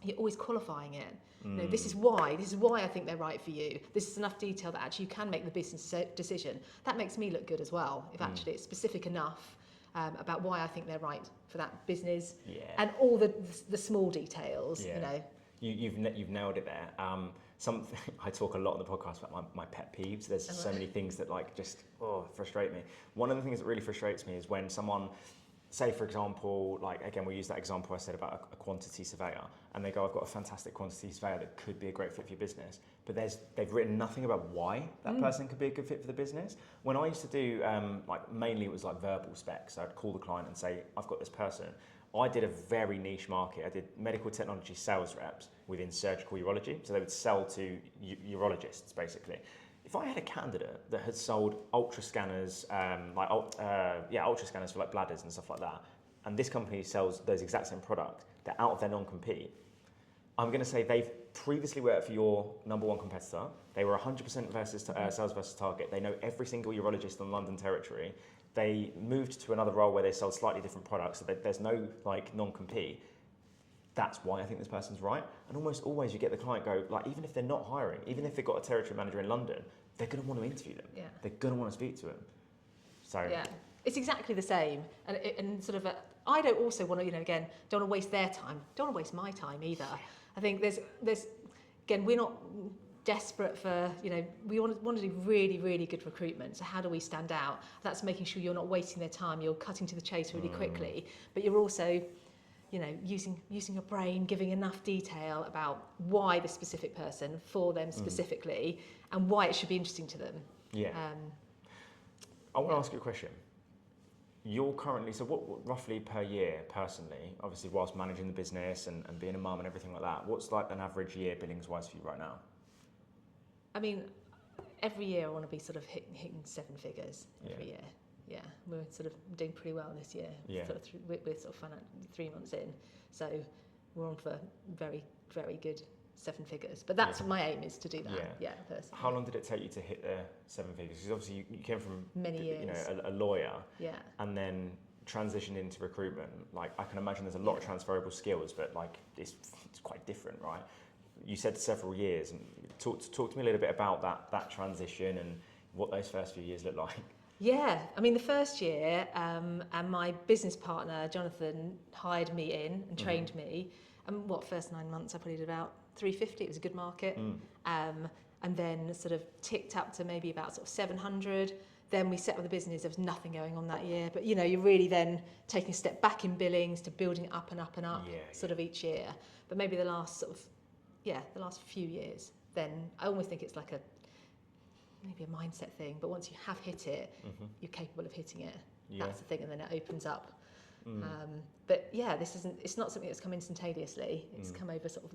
you're always qualifying it. This is why I think they're right for you. This is enough detail that actually you can make the business decision. That makes me look good as well, if actually it's specific enough about why I think they're right for that business, and all the small details. You've nailed it there. Something I talk a lot on the podcast about my pet peeves. There's so many things that just frustrate me. One of the things that really frustrates me is when someone, say for example, again we'll use that example I said about a quantity surveyor, and they go, I've got a fantastic quantity surveyor that could be a great fit for your business, but they've written nothing about why that person could be a good fit for the business. When I used to do mainly it was verbal specs. So I'd call the client and say, I've got this person. I did a very niche market. I did medical technology sales reps within surgical urology, so they would sell to urologists basically. If I had a candidate that had sold ultra scanners, ultra scanners for bladders and stuff like that, and this company sells those exact same product, they're out of their non-compete, I'm going to say they've previously worked for your number one competitor. They were 100% versus sales versus target. They know every single urologist in London territory. They moved to another role where they sold slightly different products, so there's no non-compete. That's why I think this person's right. And almost always you get the client go, even if they're not hiring, even if they've got a territory manager in London, they're going to want to interview them. Yeah. They're going to want to speak to them. So yeah, it's exactly the same. And sort of, I don't also want to, again, don't want to waste their time. Don't want to waste my time either. I think there's again, we're not desperate for, we want to do really, really good recruitment. So how do we stand out? That's making sure you're not wasting their time. You're cutting to the chase really quickly, but you're also, using your brain, giving enough detail about why the specific person for them specifically and why it should be interesting to them. Yeah. I want to ask you a question. You're currently, so what roughly per year personally, obviously whilst managing the business and being a mum and everything like that, what's an average year billings wise for you right now? I mean, every year I want to be sort of hitting 7 figures every year. Yeah, we're sort of doing pretty well this year. Yeah. We're sort of 3 months in, so we're on for very, very good 7 figures. But that's what my aim is to do that. Yeah, personally. How long did it take you to hit the 7 figures? Because obviously you came from many years, a lawyer. Yeah. And then transitioned into recruitment. I can imagine there's a lot of transferable skills, but it's quite different, right? You said several years, and talk to me a little bit about that transition and what those first few years looked like. Yeah, I mean the first year, and my business partner Jonathan hired me in and trained me. And first 9 months I probably did about 350. It was a good market, and then sort of ticked up to maybe about sort of 700. Then we set up the business. There was nothing going on that year, but you're really then taking a step back in billings to building it up and up and up, sort of each year. But maybe the last few years, then I almost think it's like maybe a mindset thing, but once you have hit it, you're capable of hitting it. Yeah. That's the thing, and then it opens up. But yeah, it's not something that's come instantaneously. It's come over sort of,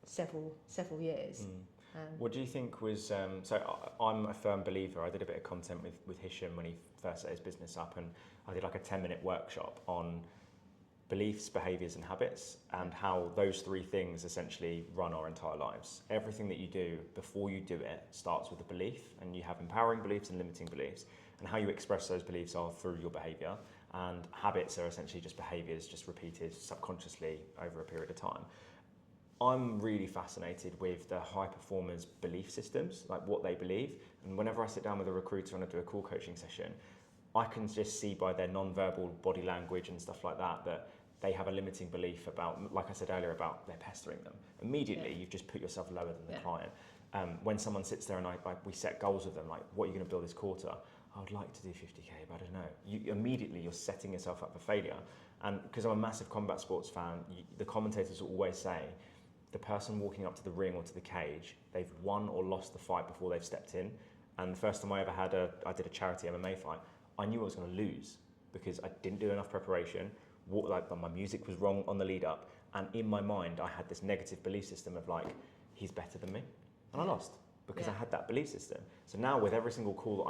several years. What do you think was, so I'm a firm believer, I did a bit of content with Hisham when he first set his business up, and I did like a 10-minute workshop on beliefs, behaviours and habits, and how those three things essentially run our entire lives. Everything that you do before you do it starts with a belief, and you have empowering beliefs and limiting beliefs, and how you express those beliefs are through your behaviour, and habits are essentially just behaviours just repeated subconsciously over a period of time. I'm really fascinated with the high performers' belief systems, like what they believe, and whenever I sit down with a recruiter and I do a call coaching session, I can just see by their non-verbal body language and stuff like that they have a limiting belief about, like I said earlier, about they're pestering them. Immediately, you've just put yourself lower than the client. When someone sits there and we set goals with them, like, what are you going to build this quarter? I would like to do 50k, but I don't know. You're setting yourself up for failure. And because I'm a massive combat sports fan, the commentators will always say, the person walking up to the ring or to the cage, they've won or lost the fight before they've stepped in. And the first time I ever I did a charity MMA fight, I knew I was going to lose because I didn't do enough preparation. My music was wrong on the lead up, and in my mind I had this negative belief system of like, he's better than me, and I lost because I had that belief system. So now with every single call that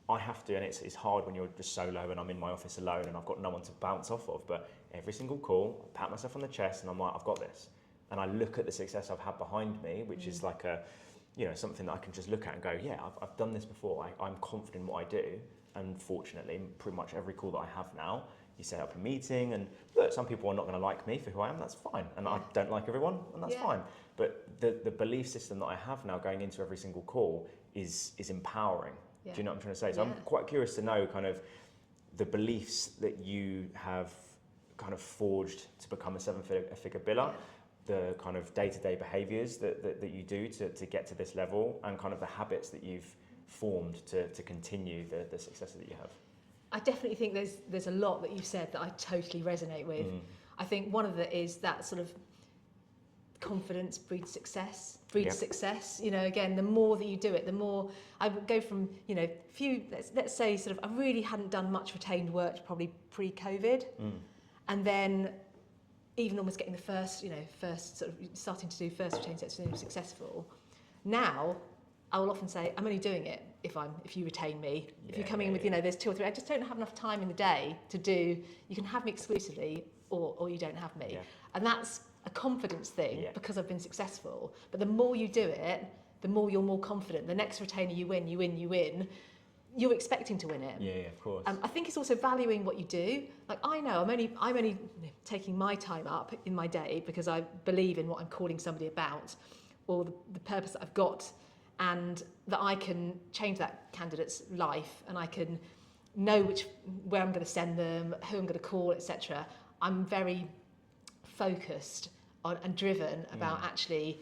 I have to, and it's hard when you're just solo and I'm in my office alone and I've got no one to bounce off of, but every single call I pat myself on the chest and I'm like, I've got this, and I look at the success I've had behind me, which is like something that I can just look at and go, yeah, I've done this before. I'm confident in what I do. And fortunately, pretty much every call that I have now, you set up a meeting, and look, some people are not going to like me for who I am, that's fine. And I don't like everyone, and that's fine. But the belief system that I have now going into every single call is empowering. Do you know what I'm trying to say? So I'm quite curious to know kind of the beliefs that you have kind of forged to become a seven-figure biller, the kind of day-to-day behaviours that you do to get to this level, and kind of the habits that you've formed to continue the success that you have. I definitely think there's a lot that you've said that I totally resonate with. I think one of it is that sort of confidence breeds success. Again, the more that you do it, the more I would go from, let's say sort of I really hadn't done much retained work probably pre-COVID, and then even almost getting the first sort of starting to do first retained sets successful. Now I will often say, I'm only doing it if you retain me. If you're coming in with, there's 2 or 3, I just don't have enough time in the day to do, you can have me exclusively or you don't have me. Yeah. And that's a confidence thing because I've been successful. But the more you do it, the more you're more confident. The next retainer you win, you're expecting to win it. Yeah, of course. I think it's also valuing what you do. Like, I know I'm only taking my time up in my day because I believe in what I'm calling somebody about, or the purpose that I've got, and that I can change that candidate's life, and I can know where I'm going to send them, who I'm going to call, etc. I'm very focused on and driven about actually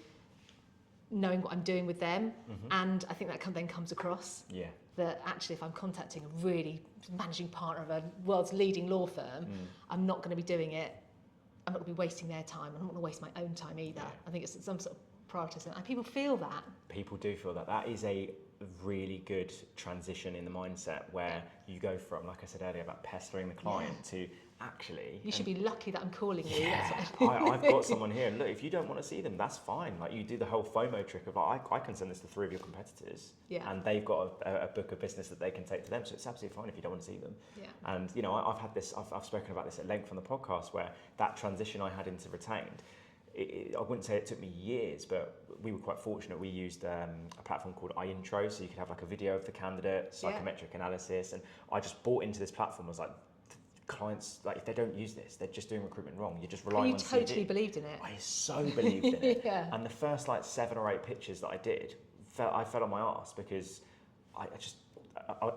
knowing what I'm doing with them, and I think that then comes across. Yeah. That actually, if I'm contacting a really managing partner of a world's leading law firm, I'm not going to be doing it. I'm not going to be wasting their time. I'm not going to waste my own time either. Yeah. I think it's some sort of prioritizing, and people feel that. People do feel that. That is a really good transition in the mindset where you go from, like I said earlier, about pestering the client to actually... You should be lucky that I'm calling you. Yeah, I've got someone here, and look, if you don't want to see them, that's fine. Like, you do the whole FOMO trick of, I can send this to 3 of your competitors, and they've got a book of business that they can take to them, so it's absolutely fine if you don't want to see them. Yeah. And, I've spoken about this at length on the podcast, where that transition I had into retained, I wouldn't say it took me years, but we were quite fortunate. We used a platform called iIntro, so you could have like a video of the candidate, psychometric analysis, and I just bought into this platform. I was like, clients, like, if they don't use this, they're just doing recruitment wrong. You're just relying on CV. You totally believed in it. I so believed in it. And the first 7 or 8 pitches that I did, I fell on my arse because I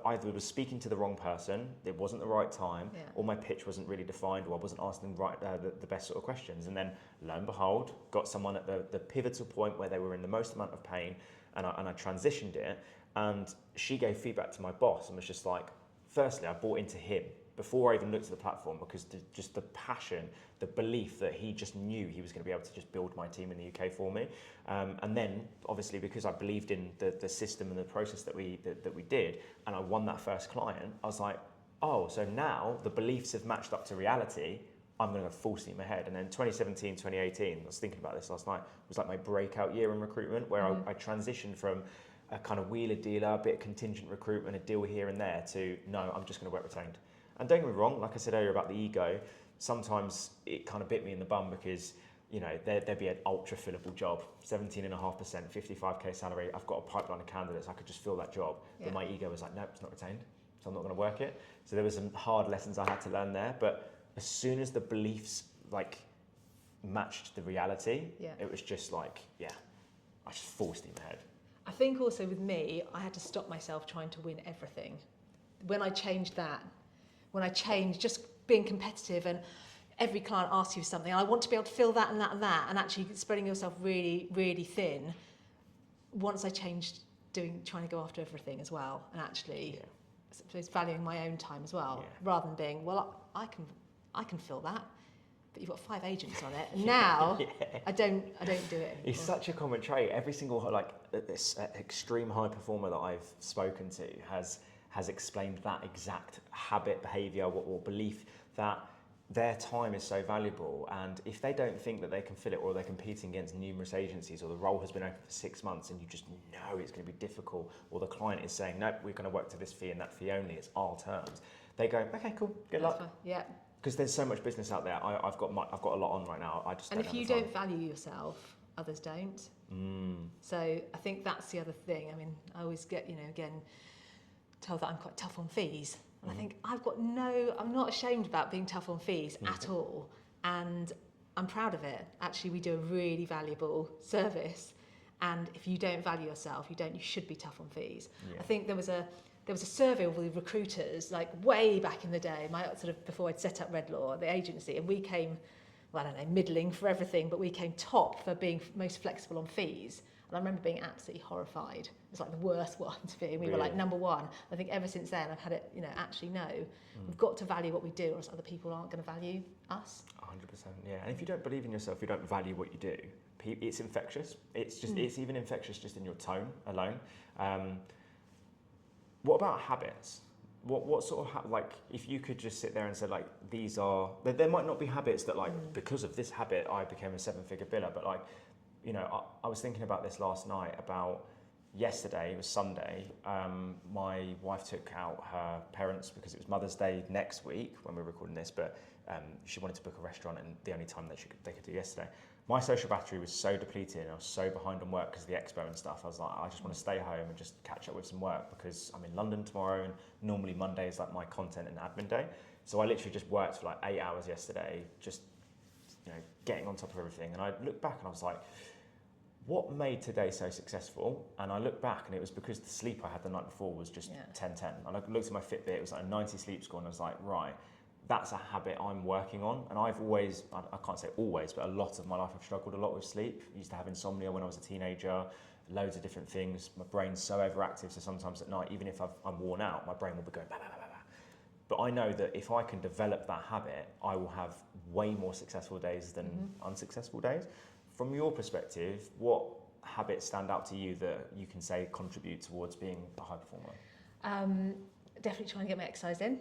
either was speaking to the wrong person, it wasn't the right time, or my pitch wasn't really defined, or I wasn't asking the best sort of questions. And then, lo and behold, got someone at the pivotal point where they were in the most amount of pain, and I transitioned it. And she gave feedback to my boss and was just like, firstly, I bought into him before I even looked at the platform, because just the passion, the belief that he just knew he was going to be able to just build my team in the UK for me. And then obviously because I believed in the system and the process that we did, and I won that first client, I was like, oh, so now the beliefs have matched up to reality. I'm going to go full steam ahead. And then 2017, 2018, I was thinking about this last night, was like my breakout year in recruitment, where I transitioned from a kind of wheeler dealer, a bit of contingent recruitment, a deal here and there, to no, I'm just going to work retained. And don't get me wrong, like I said earlier about the ego, sometimes it kind of bit me in the bum because, you know, there'd be an ultra fillable job, 17.5%, 55k salary. I've got a pipeline of candidates. I could just fill that job. Yeah. But my ego was like, nope, it's not retained, so I'm not going to work it. So there was some hard lessons I had to learn there. But as soon as the beliefs like matched the reality, it was just like, I just full steam ahead. I think also with me, I had to stop myself trying to win everything. When I changed just being competitive and every client asks you something, I want to be able to fill that and that and that, and actually spreading yourself really, really thin. Once I changed trying to go after everything as well, and actually I suppose valuing my own time as well, rather than being, well, I can fill that, but you've got 5 agents on it. And now I don't do it anymore. It's such a common trait. Every single this extreme high performer that I've spoken to has explained that exact habit, behaviour, or belief that their time is so valuable, and if they don't think that they can fill it, or they're competing against numerous agencies, or the role has been open for 6 months and you just know it's going to be difficult, or the client is saying, nope, we're going to work to this fee and that fee only, it's our terms, they go, okay, cool, good luck. Yeah. Because there's so much business out there. I've got a lot on right now. I just and if you don't value yourself, others don't. So I think that's the other thing. I mean, I always get, again, told that I'm quite tough on fees. And I think I'm not ashamed about being tough on fees at all. And I'm proud of it. Actually, we do a really valuable service. And if you don't value yourself, you should be tough on fees. Yeah. I think there was a survey of all the recruiters, like way back in the day, before I'd set up RedLaw, the agency, and we came, well, I don't know, middling for everything, but we came top for being most flexible on fees. And I remember being absolutely horrified. It was like the worst one to be. We were like number one. I think ever since then I've had it, actually no. We've got to value what we do, or else other people aren't going to value us. 100%, yeah. And if you don't believe in yourself, you don't value what you do, it's infectious. It's even infectious just in your tone alone. What about habits? What sort of if you could just sit there and say these are, there might not be habits that because of this habit I became a 7-figure biller, but I was thinking about this last night about yesterday, it was Sunday, my wife took out her parents because it was Mother's Day next week when we were recording this, but she wanted to book a restaurant, and the only time they could do yesterday. My social battery was so depleted and I was so behind on work because of the expo and stuff. I was like, I just want to stay home and just catch up with some work because I'm in London tomorrow, and normally Monday is like my content and admin day. So I literally just worked for 8 hours yesterday, just getting on top of everything. And I looked back and I was like, what made today so successful? And I looked back and it was because the sleep I had the night before was just 10-10. And I looked at my Fitbit, it was like a 90 sleep score, and I was like, right, that's a habit I'm working on. And I've always, I can't say always, but a lot of my life I've struggled a lot with sleep. I used to have insomnia when I was a teenager, loads of different things. My brain's so overactive, so sometimes at night, even if I'm worn out, my brain will be going bah, bah, bah, bah, bah. But I know that if I can develop that habit, I will have way more successful days than unsuccessful days. From your perspective, what habits stand out to you that you can say contribute towards being a high performer? Definitely trying to get my exercise in.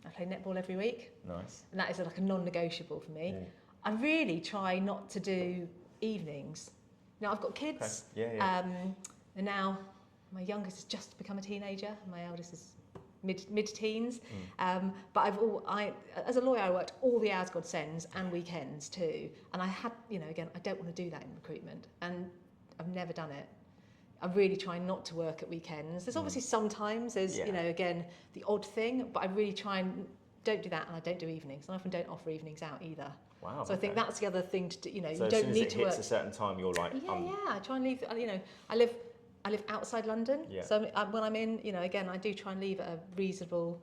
I play netball every week. Nice. And that is like a non-negotiable for me. Yeah. I really try not to do evenings. Now I've got kids. Okay. And now my youngest has just become a teenager. My eldest is mid-teens. But as a lawyer, I worked all the hours God sends and weekends too. And I had, again, I don't want to do that in recruitment, and I've never done it. I really try not to work at weekends. There's obviously sometimes there's, again, the odd thing, but I really try and don't do that, and I don't do evenings. I often don't offer evenings out either. Wow. So I think that's the other thing to do. So you as don't soon as need it to hits work a certain time, you're like, I try and leave. I live outside London, so when I'm in, again, I do try and leave at a reasonable,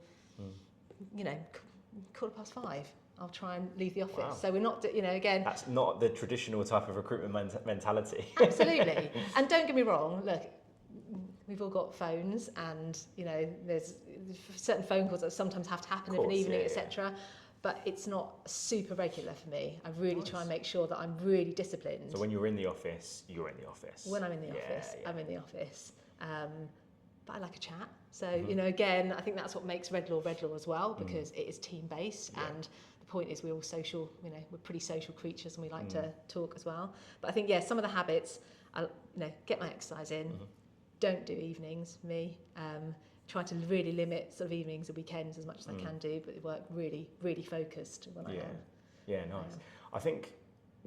5:15. I'll try and leave the office. Wow. So we're not, again. That's not the traditional type of recruitment mentality. Absolutely. And don't get me wrong, look, we've all got phones, and, there's certain phone calls that sometimes have to happen in an evening, etc. But it's not super regular for me. I really try and make sure that I'm really disciplined. So when you're in the office, you're in the office. When I'm in the office, I'm in the office. But I like a chat. So, again, I think that's what makes RedLaw as well, because it is team-based, and the point is we're all social, we're pretty social creatures, and we like to talk as well. But I think, some of the habits, get my exercise in, don't do evenings, try to really limit sort of evenings and weekends as much as I can do, but work really, really focused when I am. Yeah, nice. I think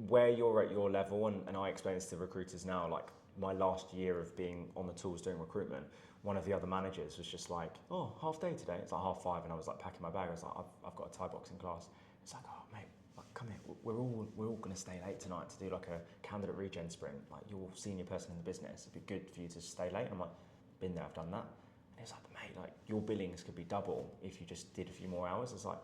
where you're at your level, and I explain this to recruiters now, like my last year of being on the tools doing recruitment, one of the other managers was just like, oh, half day today. It's like 5:30, and I was like packing my bag. I was like, I've got a Thai boxing class. It's like, oh mate, like, come here. We're all gonna stay late tonight to do like a candidate regen sprint. Like, you're a senior person in the business. It'd be good for you to stay late. And I'm like, been there, I've done that. And it's like, mate, like your billings could be double if you just did a few more hours. It's like,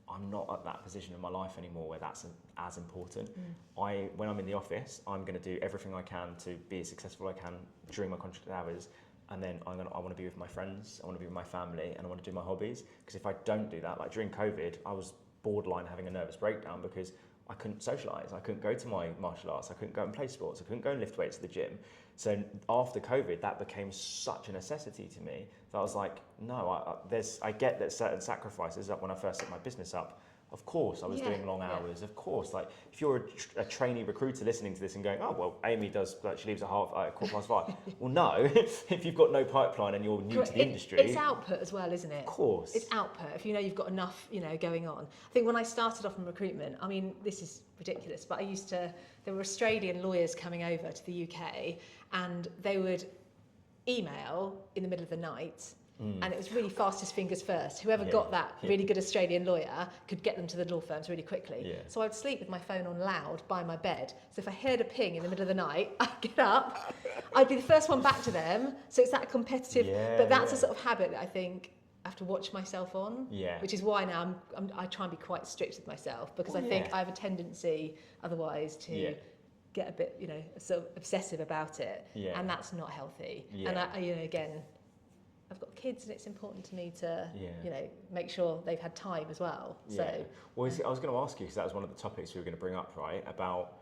I'm not at that position in my life anymore where that's as important. When I'm in the office, I'm going to do everything I can to be as successful as I can during my contracted hours, and then I want to be with my friends, I want to be with my family, and I want to do my hobbies. Because if I don't do that, like during COVID, I was borderline having a nervous breakdown because I couldn't socialise, I couldn't go to my martial arts, I couldn't go and play sports, I couldn't go and lift weights at the gym. So after COVID, that became such a necessity to me that I was like, no, I get that certain sacrifices. Like when I first set my business up, of course I was doing long hours. Of course, like if you're a trainee recruiter listening to this and going, oh well, Amy does, like, she leaves at 5:15. Well, no, if you've got no pipeline and you're new to the industry, it's output as well, isn't it? Of course, it's output. If you've got enough, going on. I think when I started off in recruitment, I mean, this is ridiculous, but there were Australian lawyers coming over to the UK, and they would email in the middle of the night. And it was really fastest fingers first. Whoever got that really good Australian lawyer could get them to the law firms really quickly. So I'd sleep with my phone on loud by my bed. So if I heard a ping in the middle of the night, I'd get up, I'd be the first one back to them. So it's that competitive, but that's a sort of habit that I think I have to watch myself on, which is why now I try and be quite strict with myself, because I think I have a tendency otherwise to get a bit, sort of obsessive about it, and that's not healthy. And again, I've got kids, and it's important to me to, make sure they've had time as well. So, well, I was going to ask you, because that was one of the topics we were going to bring up, right? About,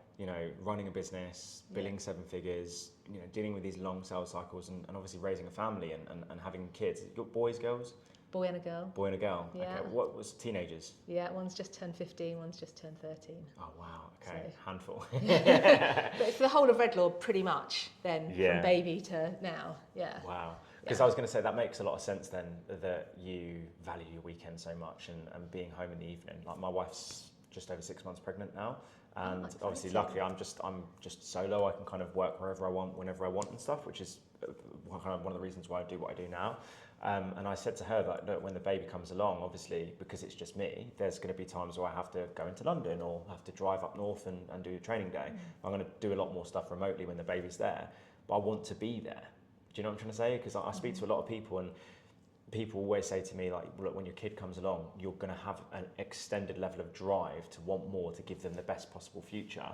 running a business, billing 7 figures, dealing with these long sales cycles, and obviously raising a family and having kids. You got boys, girls? Boy and a girl. Boy and a girl. Yeah. Okay. What was teenagers? Yeah, one's just turned 15, one's just turned 13. Oh wow. Okay. So. Handful. But for the whole of RedLaw, pretty much then, from baby to now. Yeah. Wow. Because I was going to say that makes a lot of sense then, that you value your weekend so much and being home in the evening. Like my wife's just over 6 months pregnant now, and obviously luckily I'm just solo. I can kind of work wherever I want, whenever I want and stuff, which is kind of one of the reasons why I do what I do now. And I said to her that, look, when the baby comes along, obviously because it's just me, there's going to be times where I have to go into London or have to drive up north and do a training day. I'm going to do a lot more stuff remotely when the baby's there, but I want to be there. Do you know what I'm trying to say? Because I speak to a lot of people, and people always say to me, like, look, when your kid comes along, you're going to have an extended level of drive to want more, to give them the best possible future.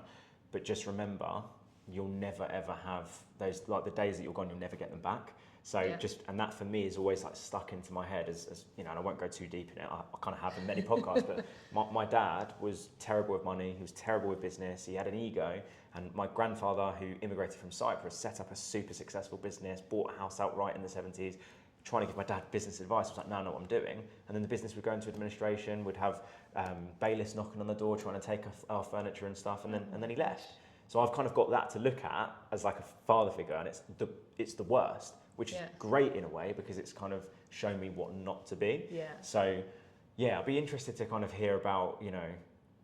But just remember, you'll never ever have those, like the days that you're gone, you'll never get them back. So and that for me is always like stuck into my head as and I won't go too deep in it. I kind of have in many podcasts, but my dad was terrible with money. He was terrible with business. He had an ego. And my grandfather, who immigrated from Cyprus, set up a super successful business, bought a house outright in the 70s, trying to give my dad business advice. I was like, no, I know what I'm doing. And then the business would go into administration, would have bailiffs knocking on the door, trying to take our furniture and stuff, and then he left. So I've kind of got that to look at as like a father figure, and it's the worst, which is great in a way, because it's kind of shown me what not to be. So I'd be interested to kind of hear about,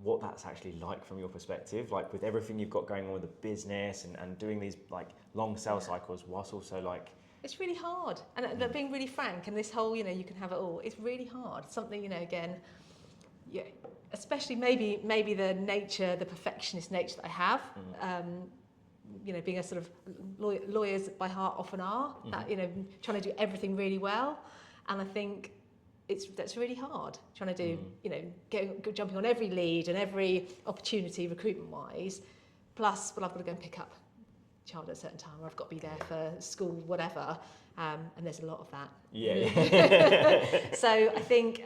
what that's actually like from your perspective, like with everything you've got going on with the business and doing these like long sales cycles, whilst also like... It's really hard. And being really frank, and this whole, you can have it all, it's really hard. Something, again, especially maybe the nature, the perfectionist nature that I have, being a sort of lawyers by heart often are, that, trying to do everything really well. And I think that's really hard, trying to do, jumping on every lead and every opportunity recruitment-wise, plus, well, I've got to go and pick up child at a certain time, or I've got to be there for school, whatever. And there's a lot of that. Yeah. So I think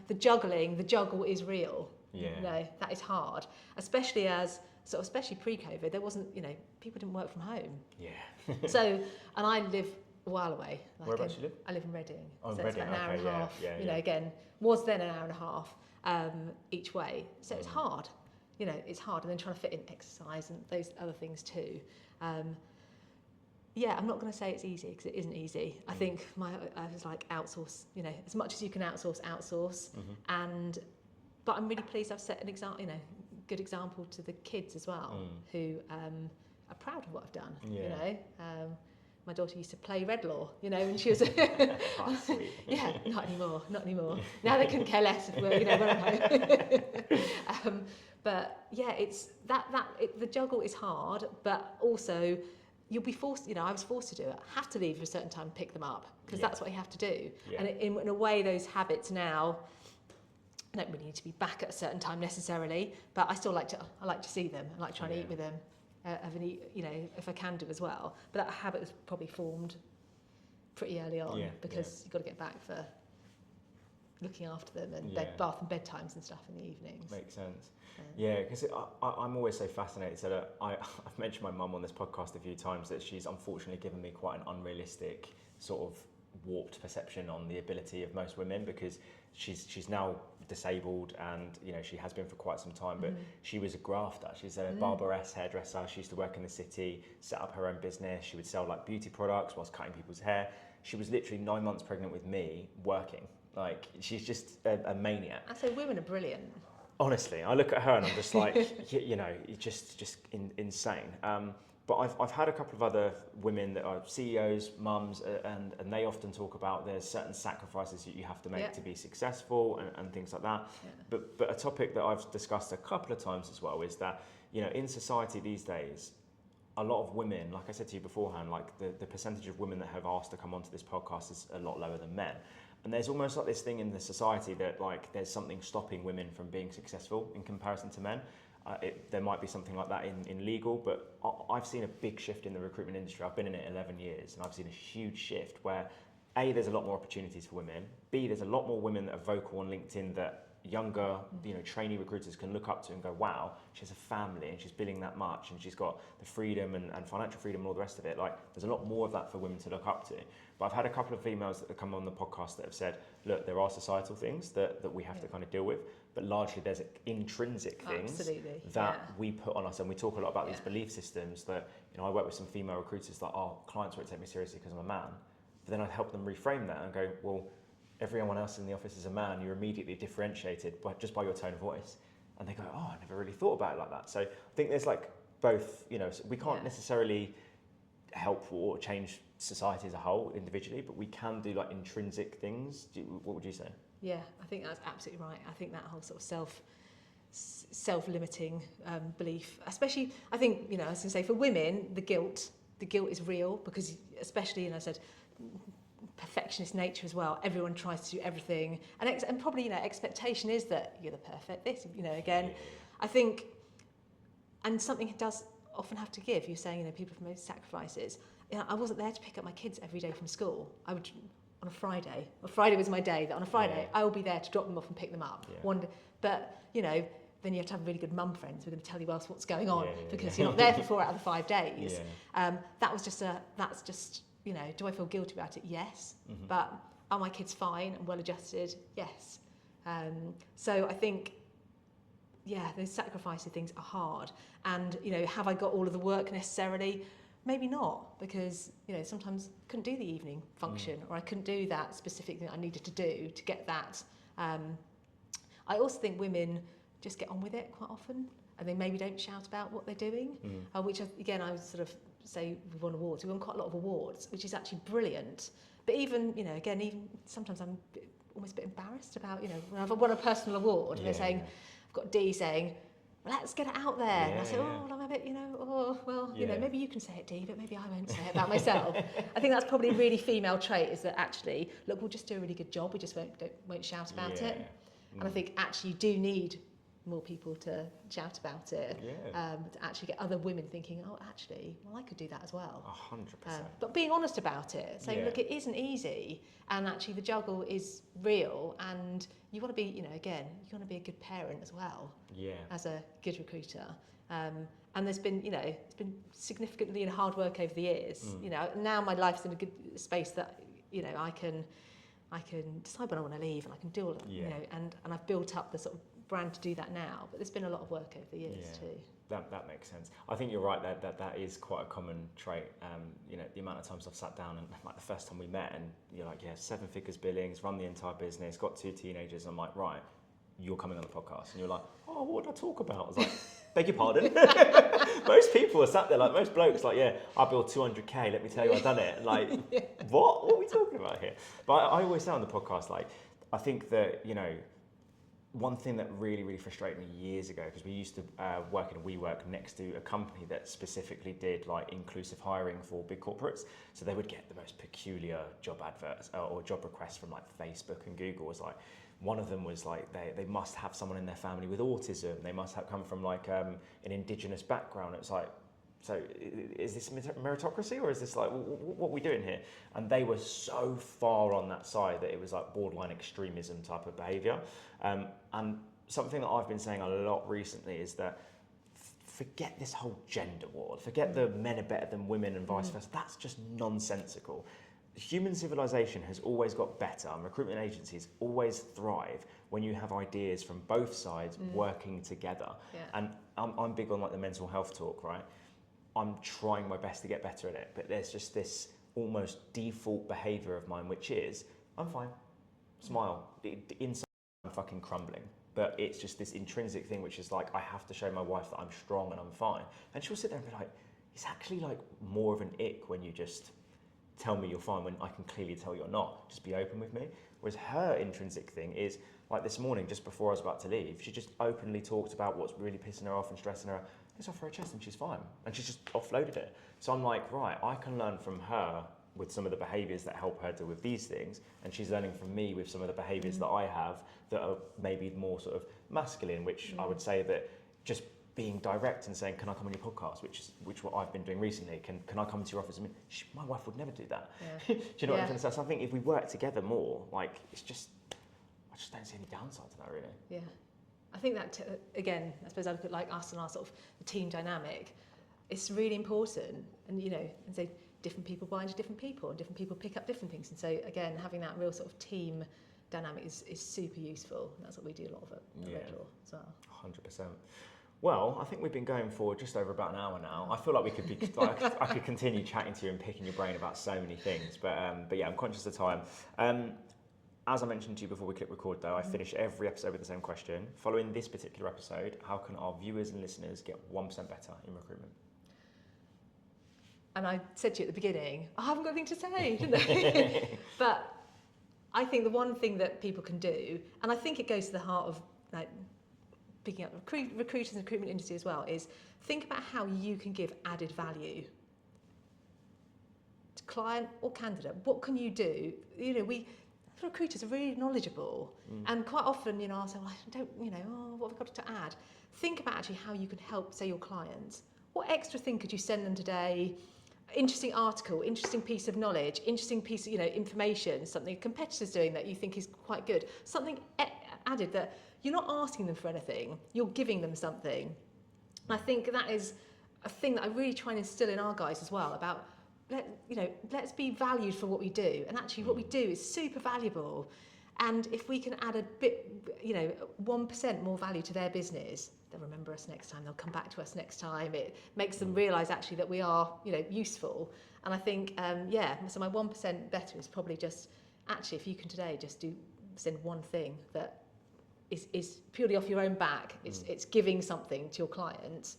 the juggle is real. Yeah. You know, that is hard, especially especially pre-COVID, there wasn't, people didn't work from home. Yeah. So, and I live a while away. Whereabouts you live? I live in Reading. Oh, so Reading, it's about an hour and a half. Yeah. Again, was then an hour and a half each way. So it's hard. It's hard. And then trying to fit in exercise and those other things too. I'm not going to say it's easy because it isn't easy. I think I was like outsource, as much as you can outsource. But I'm really pleased I've set an example, good example to the kids as well, who are proud of what I've done. Yeah. My daughter used to play RedLaw, when she was Oh, sweet. yeah, not anymore. Now they couldn't care less if we're home. But yeah, it's the juggle is hard, but also you'll be forced, I was forced to do it. I have to leave at a certain time and pick them up because that's what you have to do. Yeah. And in a way, those habits now don't really need to be back at a certain time necessarily, but I still like to see them. I like trying to eat with them, if I can do as well. But that habit was probably formed pretty early on because you've got to get back for looking after them and bath and bedtimes and stuff in the evenings. Makes sense. Yeah, because I'm always so fascinated. So that I've mentioned my mum on this podcast a few times that she's unfortunately given me quite an unrealistic sort of warped perception on the ability of most women because she's now disabled and she has been for quite some time, but she was a grafter. She's a barberess, hairdresser. She used to work in the city, set up her own business. She would sell like beauty products whilst cutting people's hair. She was literally 9 months pregnant with me working. Like she's just a maniac. I say women are brilliant. Honestly, I look at her and I'm just like, just insane. But I've had a couple of other women that are CEOs, mums, and they often talk about there's certain sacrifices that you have to make to be successful and things like that. Yeah. But a topic that I've discussed a couple of times as well is that, in society these days, a lot of women, like I said to you beforehand, like the percentage of women that have asked to come onto this podcast is a lot lower than men. And there's almost like this thing in the society that like there's something stopping women from being successful in comparison to men. There might be something like that in legal, but I've seen a big shift in the recruitment industry. I've been in it 11 years and I've seen a huge shift where A, there's a lot more opportunities for women. B, there's a lot more women that are vocal on LinkedIn that younger, trainee recruiters can look up to and go, wow, she has a family and she's billing that much and she's got the freedom and financial freedom and all the rest of it. Like there's a lot more of that for women to look up to. But I've had a couple of females that have come on the podcast that have said, look, there are societal things that we have to kind of deal with, but largely there's intrinsic things that we put on us. And we talk a lot about these belief systems that, I work with some female recruiters that, clients won't take me seriously because I'm a man. But then I'd help them reframe that and go, well, everyone else in the office is a man, you're immediately differentiated just by your tone of voice. And they go, I never really thought about it like that. So I think there's like both, we can't necessarily help or change society as a whole individually, but we can do like intrinsic things. What would you say? Yeah, I think that's absolutely right. I think that whole sort of self-limiting belief, especially, I think, I was going to say for women, the guilt is real because especially, I said, perfectionist nature as well. Everyone tries to do everything, and probably expectation is that you're the perfect this. Again, I think, and something does often have to give. You're saying people have made sacrifices. I wasn't there to pick up my kids every day from school. I would on a Friday. Friday was my day. That on a Friday I will be there to drop them off and pick them up. But then you have to have really good mum friends who are going to tell you else what's going on because you're not there for 4 out of the 5 days. That's just. Do I feel guilty about it? Yes. Mm-hmm. But are my kids fine and well adjusted? Yes. So I think, those sacrificing things are hard. And, have I got all of the work necessarily? Maybe not, because, sometimes I couldn't do the evening function or I couldn't do that specific thing I needed to do to get that. I also think women just get on with it quite often and they maybe don't shout about what they're doing, which, again, I would sort of say we've won awards. We won quite a lot of awards, which is actually brilliant. But even, even sometimes I'm almost a bit embarrassed about, when I've won a personal award and they're saying, I've got D saying, well, let's get it out there. And I say, well, I'm a bit, maybe you can say it, D, but maybe I won't say it about myself. I think that's probably a really female trait is that actually, look, we'll just do a really good job. We just won't shout about it. And I think actually you do need more people to shout about it, to actually get other women thinking, oh, actually, well, I could do that as well. 100%. But being honest about it, saying, look, it isn't easy, and actually the juggle is real, and you want to be, you know, again, you want to be a good parent as well, as a good recruiter. And there's been, you know, it's been significantly in hard work over the years. You know, now my life's in a good space that, you know, I can decide when I want to leave, and I can do all, you know, and I've built up the sort of brand to do that now. But there's been a lot of work over the years too. That makes sense. I think you're right that is quite a common trait. You know, the amount of times I've sat down and like the first time we met, and you're like, 7 figures billings, run the entire business, got 2 teenagers. I'm like, right, you're coming on the podcast, and you're like, oh, what did I talk about? I was like, beg your pardon. Most people are sat there, like most blokes, like, I built 200k. Let me tell you, I've done it. Like, what are we talking about here? But I always say on the podcast, like, I think that, you know, one thing that really, really frustrated me years ago, because we used to work in WeWork next to a company that specifically did like inclusive hiring for big corporates. So they would get the most peculiar job adverts or job requests from like Facebook and Google. Was like, one of them was like they must have someone in their family with autism. They must have come from like an indigenous background. It's like, so is this meritocracy, or is this like, what are we doing here? And they were so far on that side that it was like borderline extremism type of behaviour. And something that I've been saying a lot recently is that forget this whole gender war, forget the men are better than women and vice versa. That's just nonsensical. Human civilization has always got better, and recruitment agencies always thrive when you have ideas from both sides working together. And I'm big on like the mental health talk, right? I'm trying my best to get better at it, but there's just this almost default behaviour of mine, which is, I'm fine, smile. Inside I'm fucking crumbling. But it's just this intrinsic thing, which is like, I have to show my wife that I'm strong and I'm fine. And she'll sit there and be like, it's actually like more of an ick when you just tell me you're fine when I can clearly tell you're not. Just be open with me. Whereas her intrinsic thing is, like this morning, just before I was about to leave, she just openly talked about what's really pissing her off and stressing her. It's off her chest and she's fine. And she's just offloaded it. So I'm like, right, I can learn from her with some of the behaviours that help her deal with these things, and she's learning from me with some of the behaviours that I have that are maybe more sort of masculine, which I would say that just being direct and saying, can I come on your podcast, which what I've been doing recently, can I come to your office? I mean, my wife would never do that. Do you know what I'm trying to say? So I think if we work together more, like, it's just, I just don't see any downside to that, really. Yeah. I think that, again, I suppose I look at like us and our sort of the team dynamic. It's really important, and you know, and so different people buy into different people, and different people pick up different things. And so again, having that real sort of team dynamic is super useful. And that's what we do a lot of at RedLaw as well. 100%. Well, I think we've been going for just over about an hour now. I feel like we could be, I could continue chatting to you and picking your brain about so many things. But yeah, I'm conscious of time. As I mentioned to you before we click record, though, I finish every episode with the same question. Following this particular episode, how can our viewers and listeners get 1% better in recruitment? And I said to you at the beginning, I haven't got anything to say, didn't I? But I think the one thing that people can do, and I think it goes to the heart of like picking up recruiters and the recruitment industry as well, is think about how you can give added value to client or candidate. What can you do? You know, recruiters are really knowledgeable, and quite often, you know, I'll say, well, I don't, you know, what have I got to add? Think about actually how you can help, say, your clients. What extra thing could you send them today? Interesting article, interesting piece of knowledge, interesting piece of, you know, information, something a competitor's doing that you think is quite good, something added that you're not asking them for anything, you're giving them something. And I think that is a thing that I really try and instill in our guys as well, about, let's be valued for what we do. And actually what we do is super valuable. And if we can add a bit, 1% more value to their business, they'll remember us next time, they'll come back to us next time. It makes them realise actually that we are, useful. And I think, so my 1% better is probably just, actually, if you can today just send one thing that is purely off your own back, it's giving something to your clients,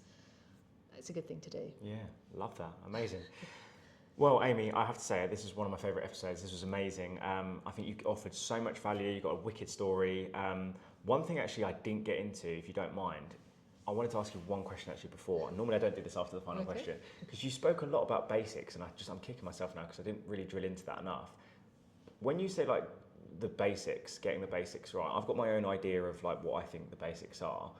it's a good thing to do. Yeah, love that. Amazing. Well, Amy, I have to say, this is one of my favourite episodes. This was amazing. I think you offered so much value. You got a wicked story. One thing actually I didn't get into, if you don't mind, I wanted to ask you one question actually before. And normally I don't do this after the final question, because you spoke a lot about basics, and I'm kicking myself now because I didn't really drill into that enough. When you say like the basics, getting the basics right, I've got my own idea of like what I think the basics are.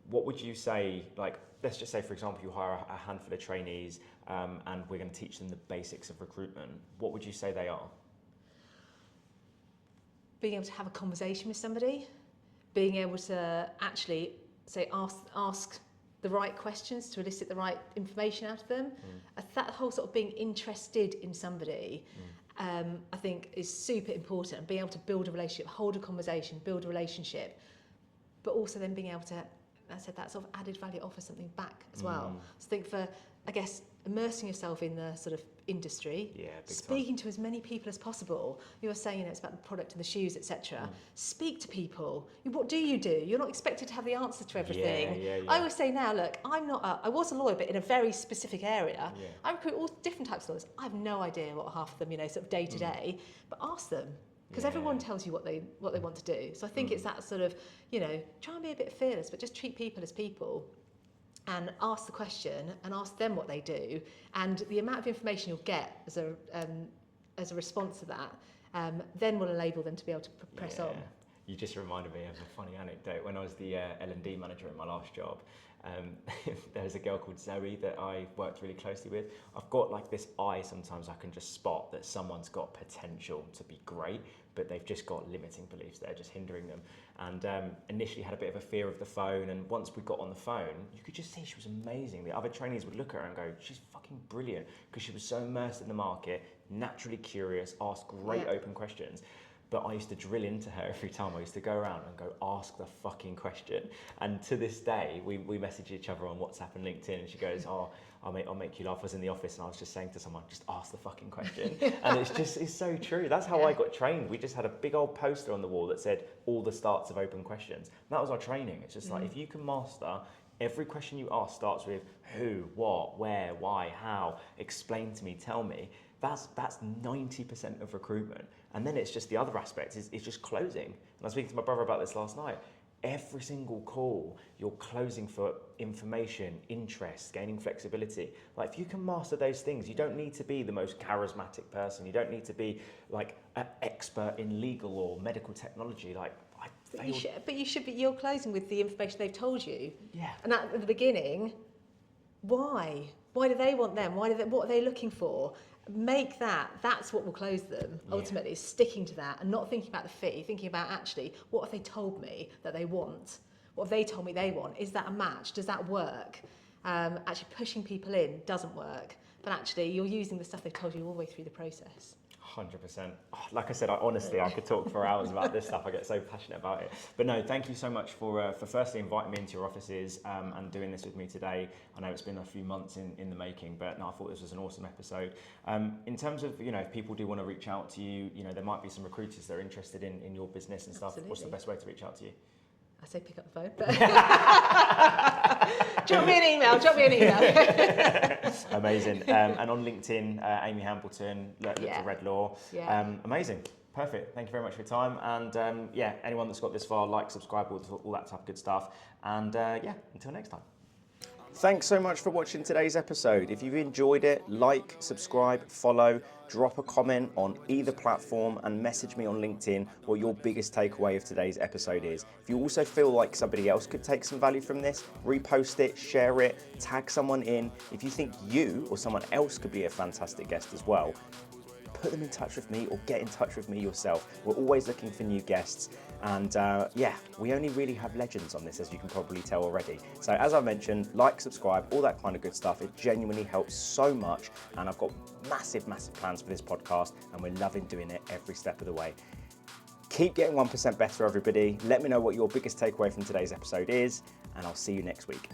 what would you say, like, let's just say, for example, you hire a handful of trainees and we're going to teach them the basics of recruitment. What would you say they are? Being able to have a conversation with somebody, being able to actually say ask the right questions to elicit the right information out of them. That whole sort of being interested in somebody, I think is super important, and being able to build a relationship, hold a conversation, build a relationship, but also then being able to, I said, that sort of added value, offer something back as well. So I think for, I guess, immersing yourself in the sort of industry, speaking to as many people as possible. You were saying, it's about the product and the shoes, etc. Speak to people. What do? You're not expected to have the answers to everything. I always say now, look, I was a lawyer, but in a very specific area. I recruit all different types of lawyers. I have no idea what half of them, sort of day to day, but ask them. Because everyone tells you what they want to do. So I think it's that sort of, try and be a bit fearless, but just treat people as people. And ask the question and ask them what they do, and the amount of information you'll get as a response to that then will enable them to be able to press on. You just reminded me of a funny anecdote. When I was the L&D manager in my last job, there was a girl called Zoe that I worked really closely with. I've got like this eye, sometimes I can just spot that someone's got potential to be great, but they've just got limiting beliefs that are just hindering them. And initially had a bit of a fear of the phone, and once we got on the phone, you could just see she was amazing. The other trainees would look at her and go, she's fucking brilliant, because she was so immersed in the market, naturally curious, asked great open questions. But I used to drill into her every time. I used to go around and go, ask the fucking question. And to this day, we message each other on WhatsApp and LinkedIn, and she goes, I'll make you laugh. I was in the office and I was just saying to someone, just ask the fucking question. And it's so true. That's how I got trained. We just had a big old poster on the wall that said all the starts of open questions. And that was our training. It's just like, if you can master every question you ask starts with who, what, where, why, how, explain to me, tell me. That's 90% of recruitment. And then it's just the other aspect is just closing. And I was speaking to my brother about this last night. Every single call, you're closing for information, interest, gaining flexibility. Like, if you can master those things, you don't need to be the most charismatic person. You don't need to be like an expert in legal or medical technology. Like, you're closing with the information they've told you. Yeah. And at the beginning, why? Why do they want them? What are they looking for? Make that's what will close them ultimately, is sticking to that and not thinking about the fee, thinking about actually, what have they told me that they want? What have they told me they want? Is that a match? Does that work? Actually pushing people in doesn't work, but actually you're using the stuff they've told you all the way through the process. 100%. Like I said, I could talk for hours about this stuff. I get so passionate about it. But no, thank you so much for firstly inviting me into your offices and doing this with me today. I know it's been a few months in the making, but no, I thought this was an awesome episode. In terms of, if people do want to reach out to you, there might be some recruiters that are interested in your business and stuff. Absolutely. What's the best way to reach out to you? I say pick up the phone, but drop me an email. Amazing. And on LinkedIn, Amy Hambleton, look for RedLaw. Amazing. Perfect. Thank you very much for your time. And anyone that's got this far, like, subscribe, all that type of good stuff. And until next time. Thanks so much for watching today's episode. If you've enjoyed it, like, subscribe, follow, drop a comment on either platform and message me on LinkedIn what your biggest takeaway of today's episode is. If you also feel like somebody else could take some value from this, repost it, share it, tag someone in. If you think you or someone else could be a fantastic guest as well, put them in touch with me or get in touch with me yourself. We're always looking for new guests. And we only really have legends on this, as you can probably tell already. So as I mentioned, like, subscribe, all that kind of good stuff. It genuinely helps so much. And I've got massive, massive plans for this podcast, and we're loving doing it every step of the way. Keep getting 1% better, everybody. Let me know what your biggest takeaway from today's episode is, and I'll see you next week.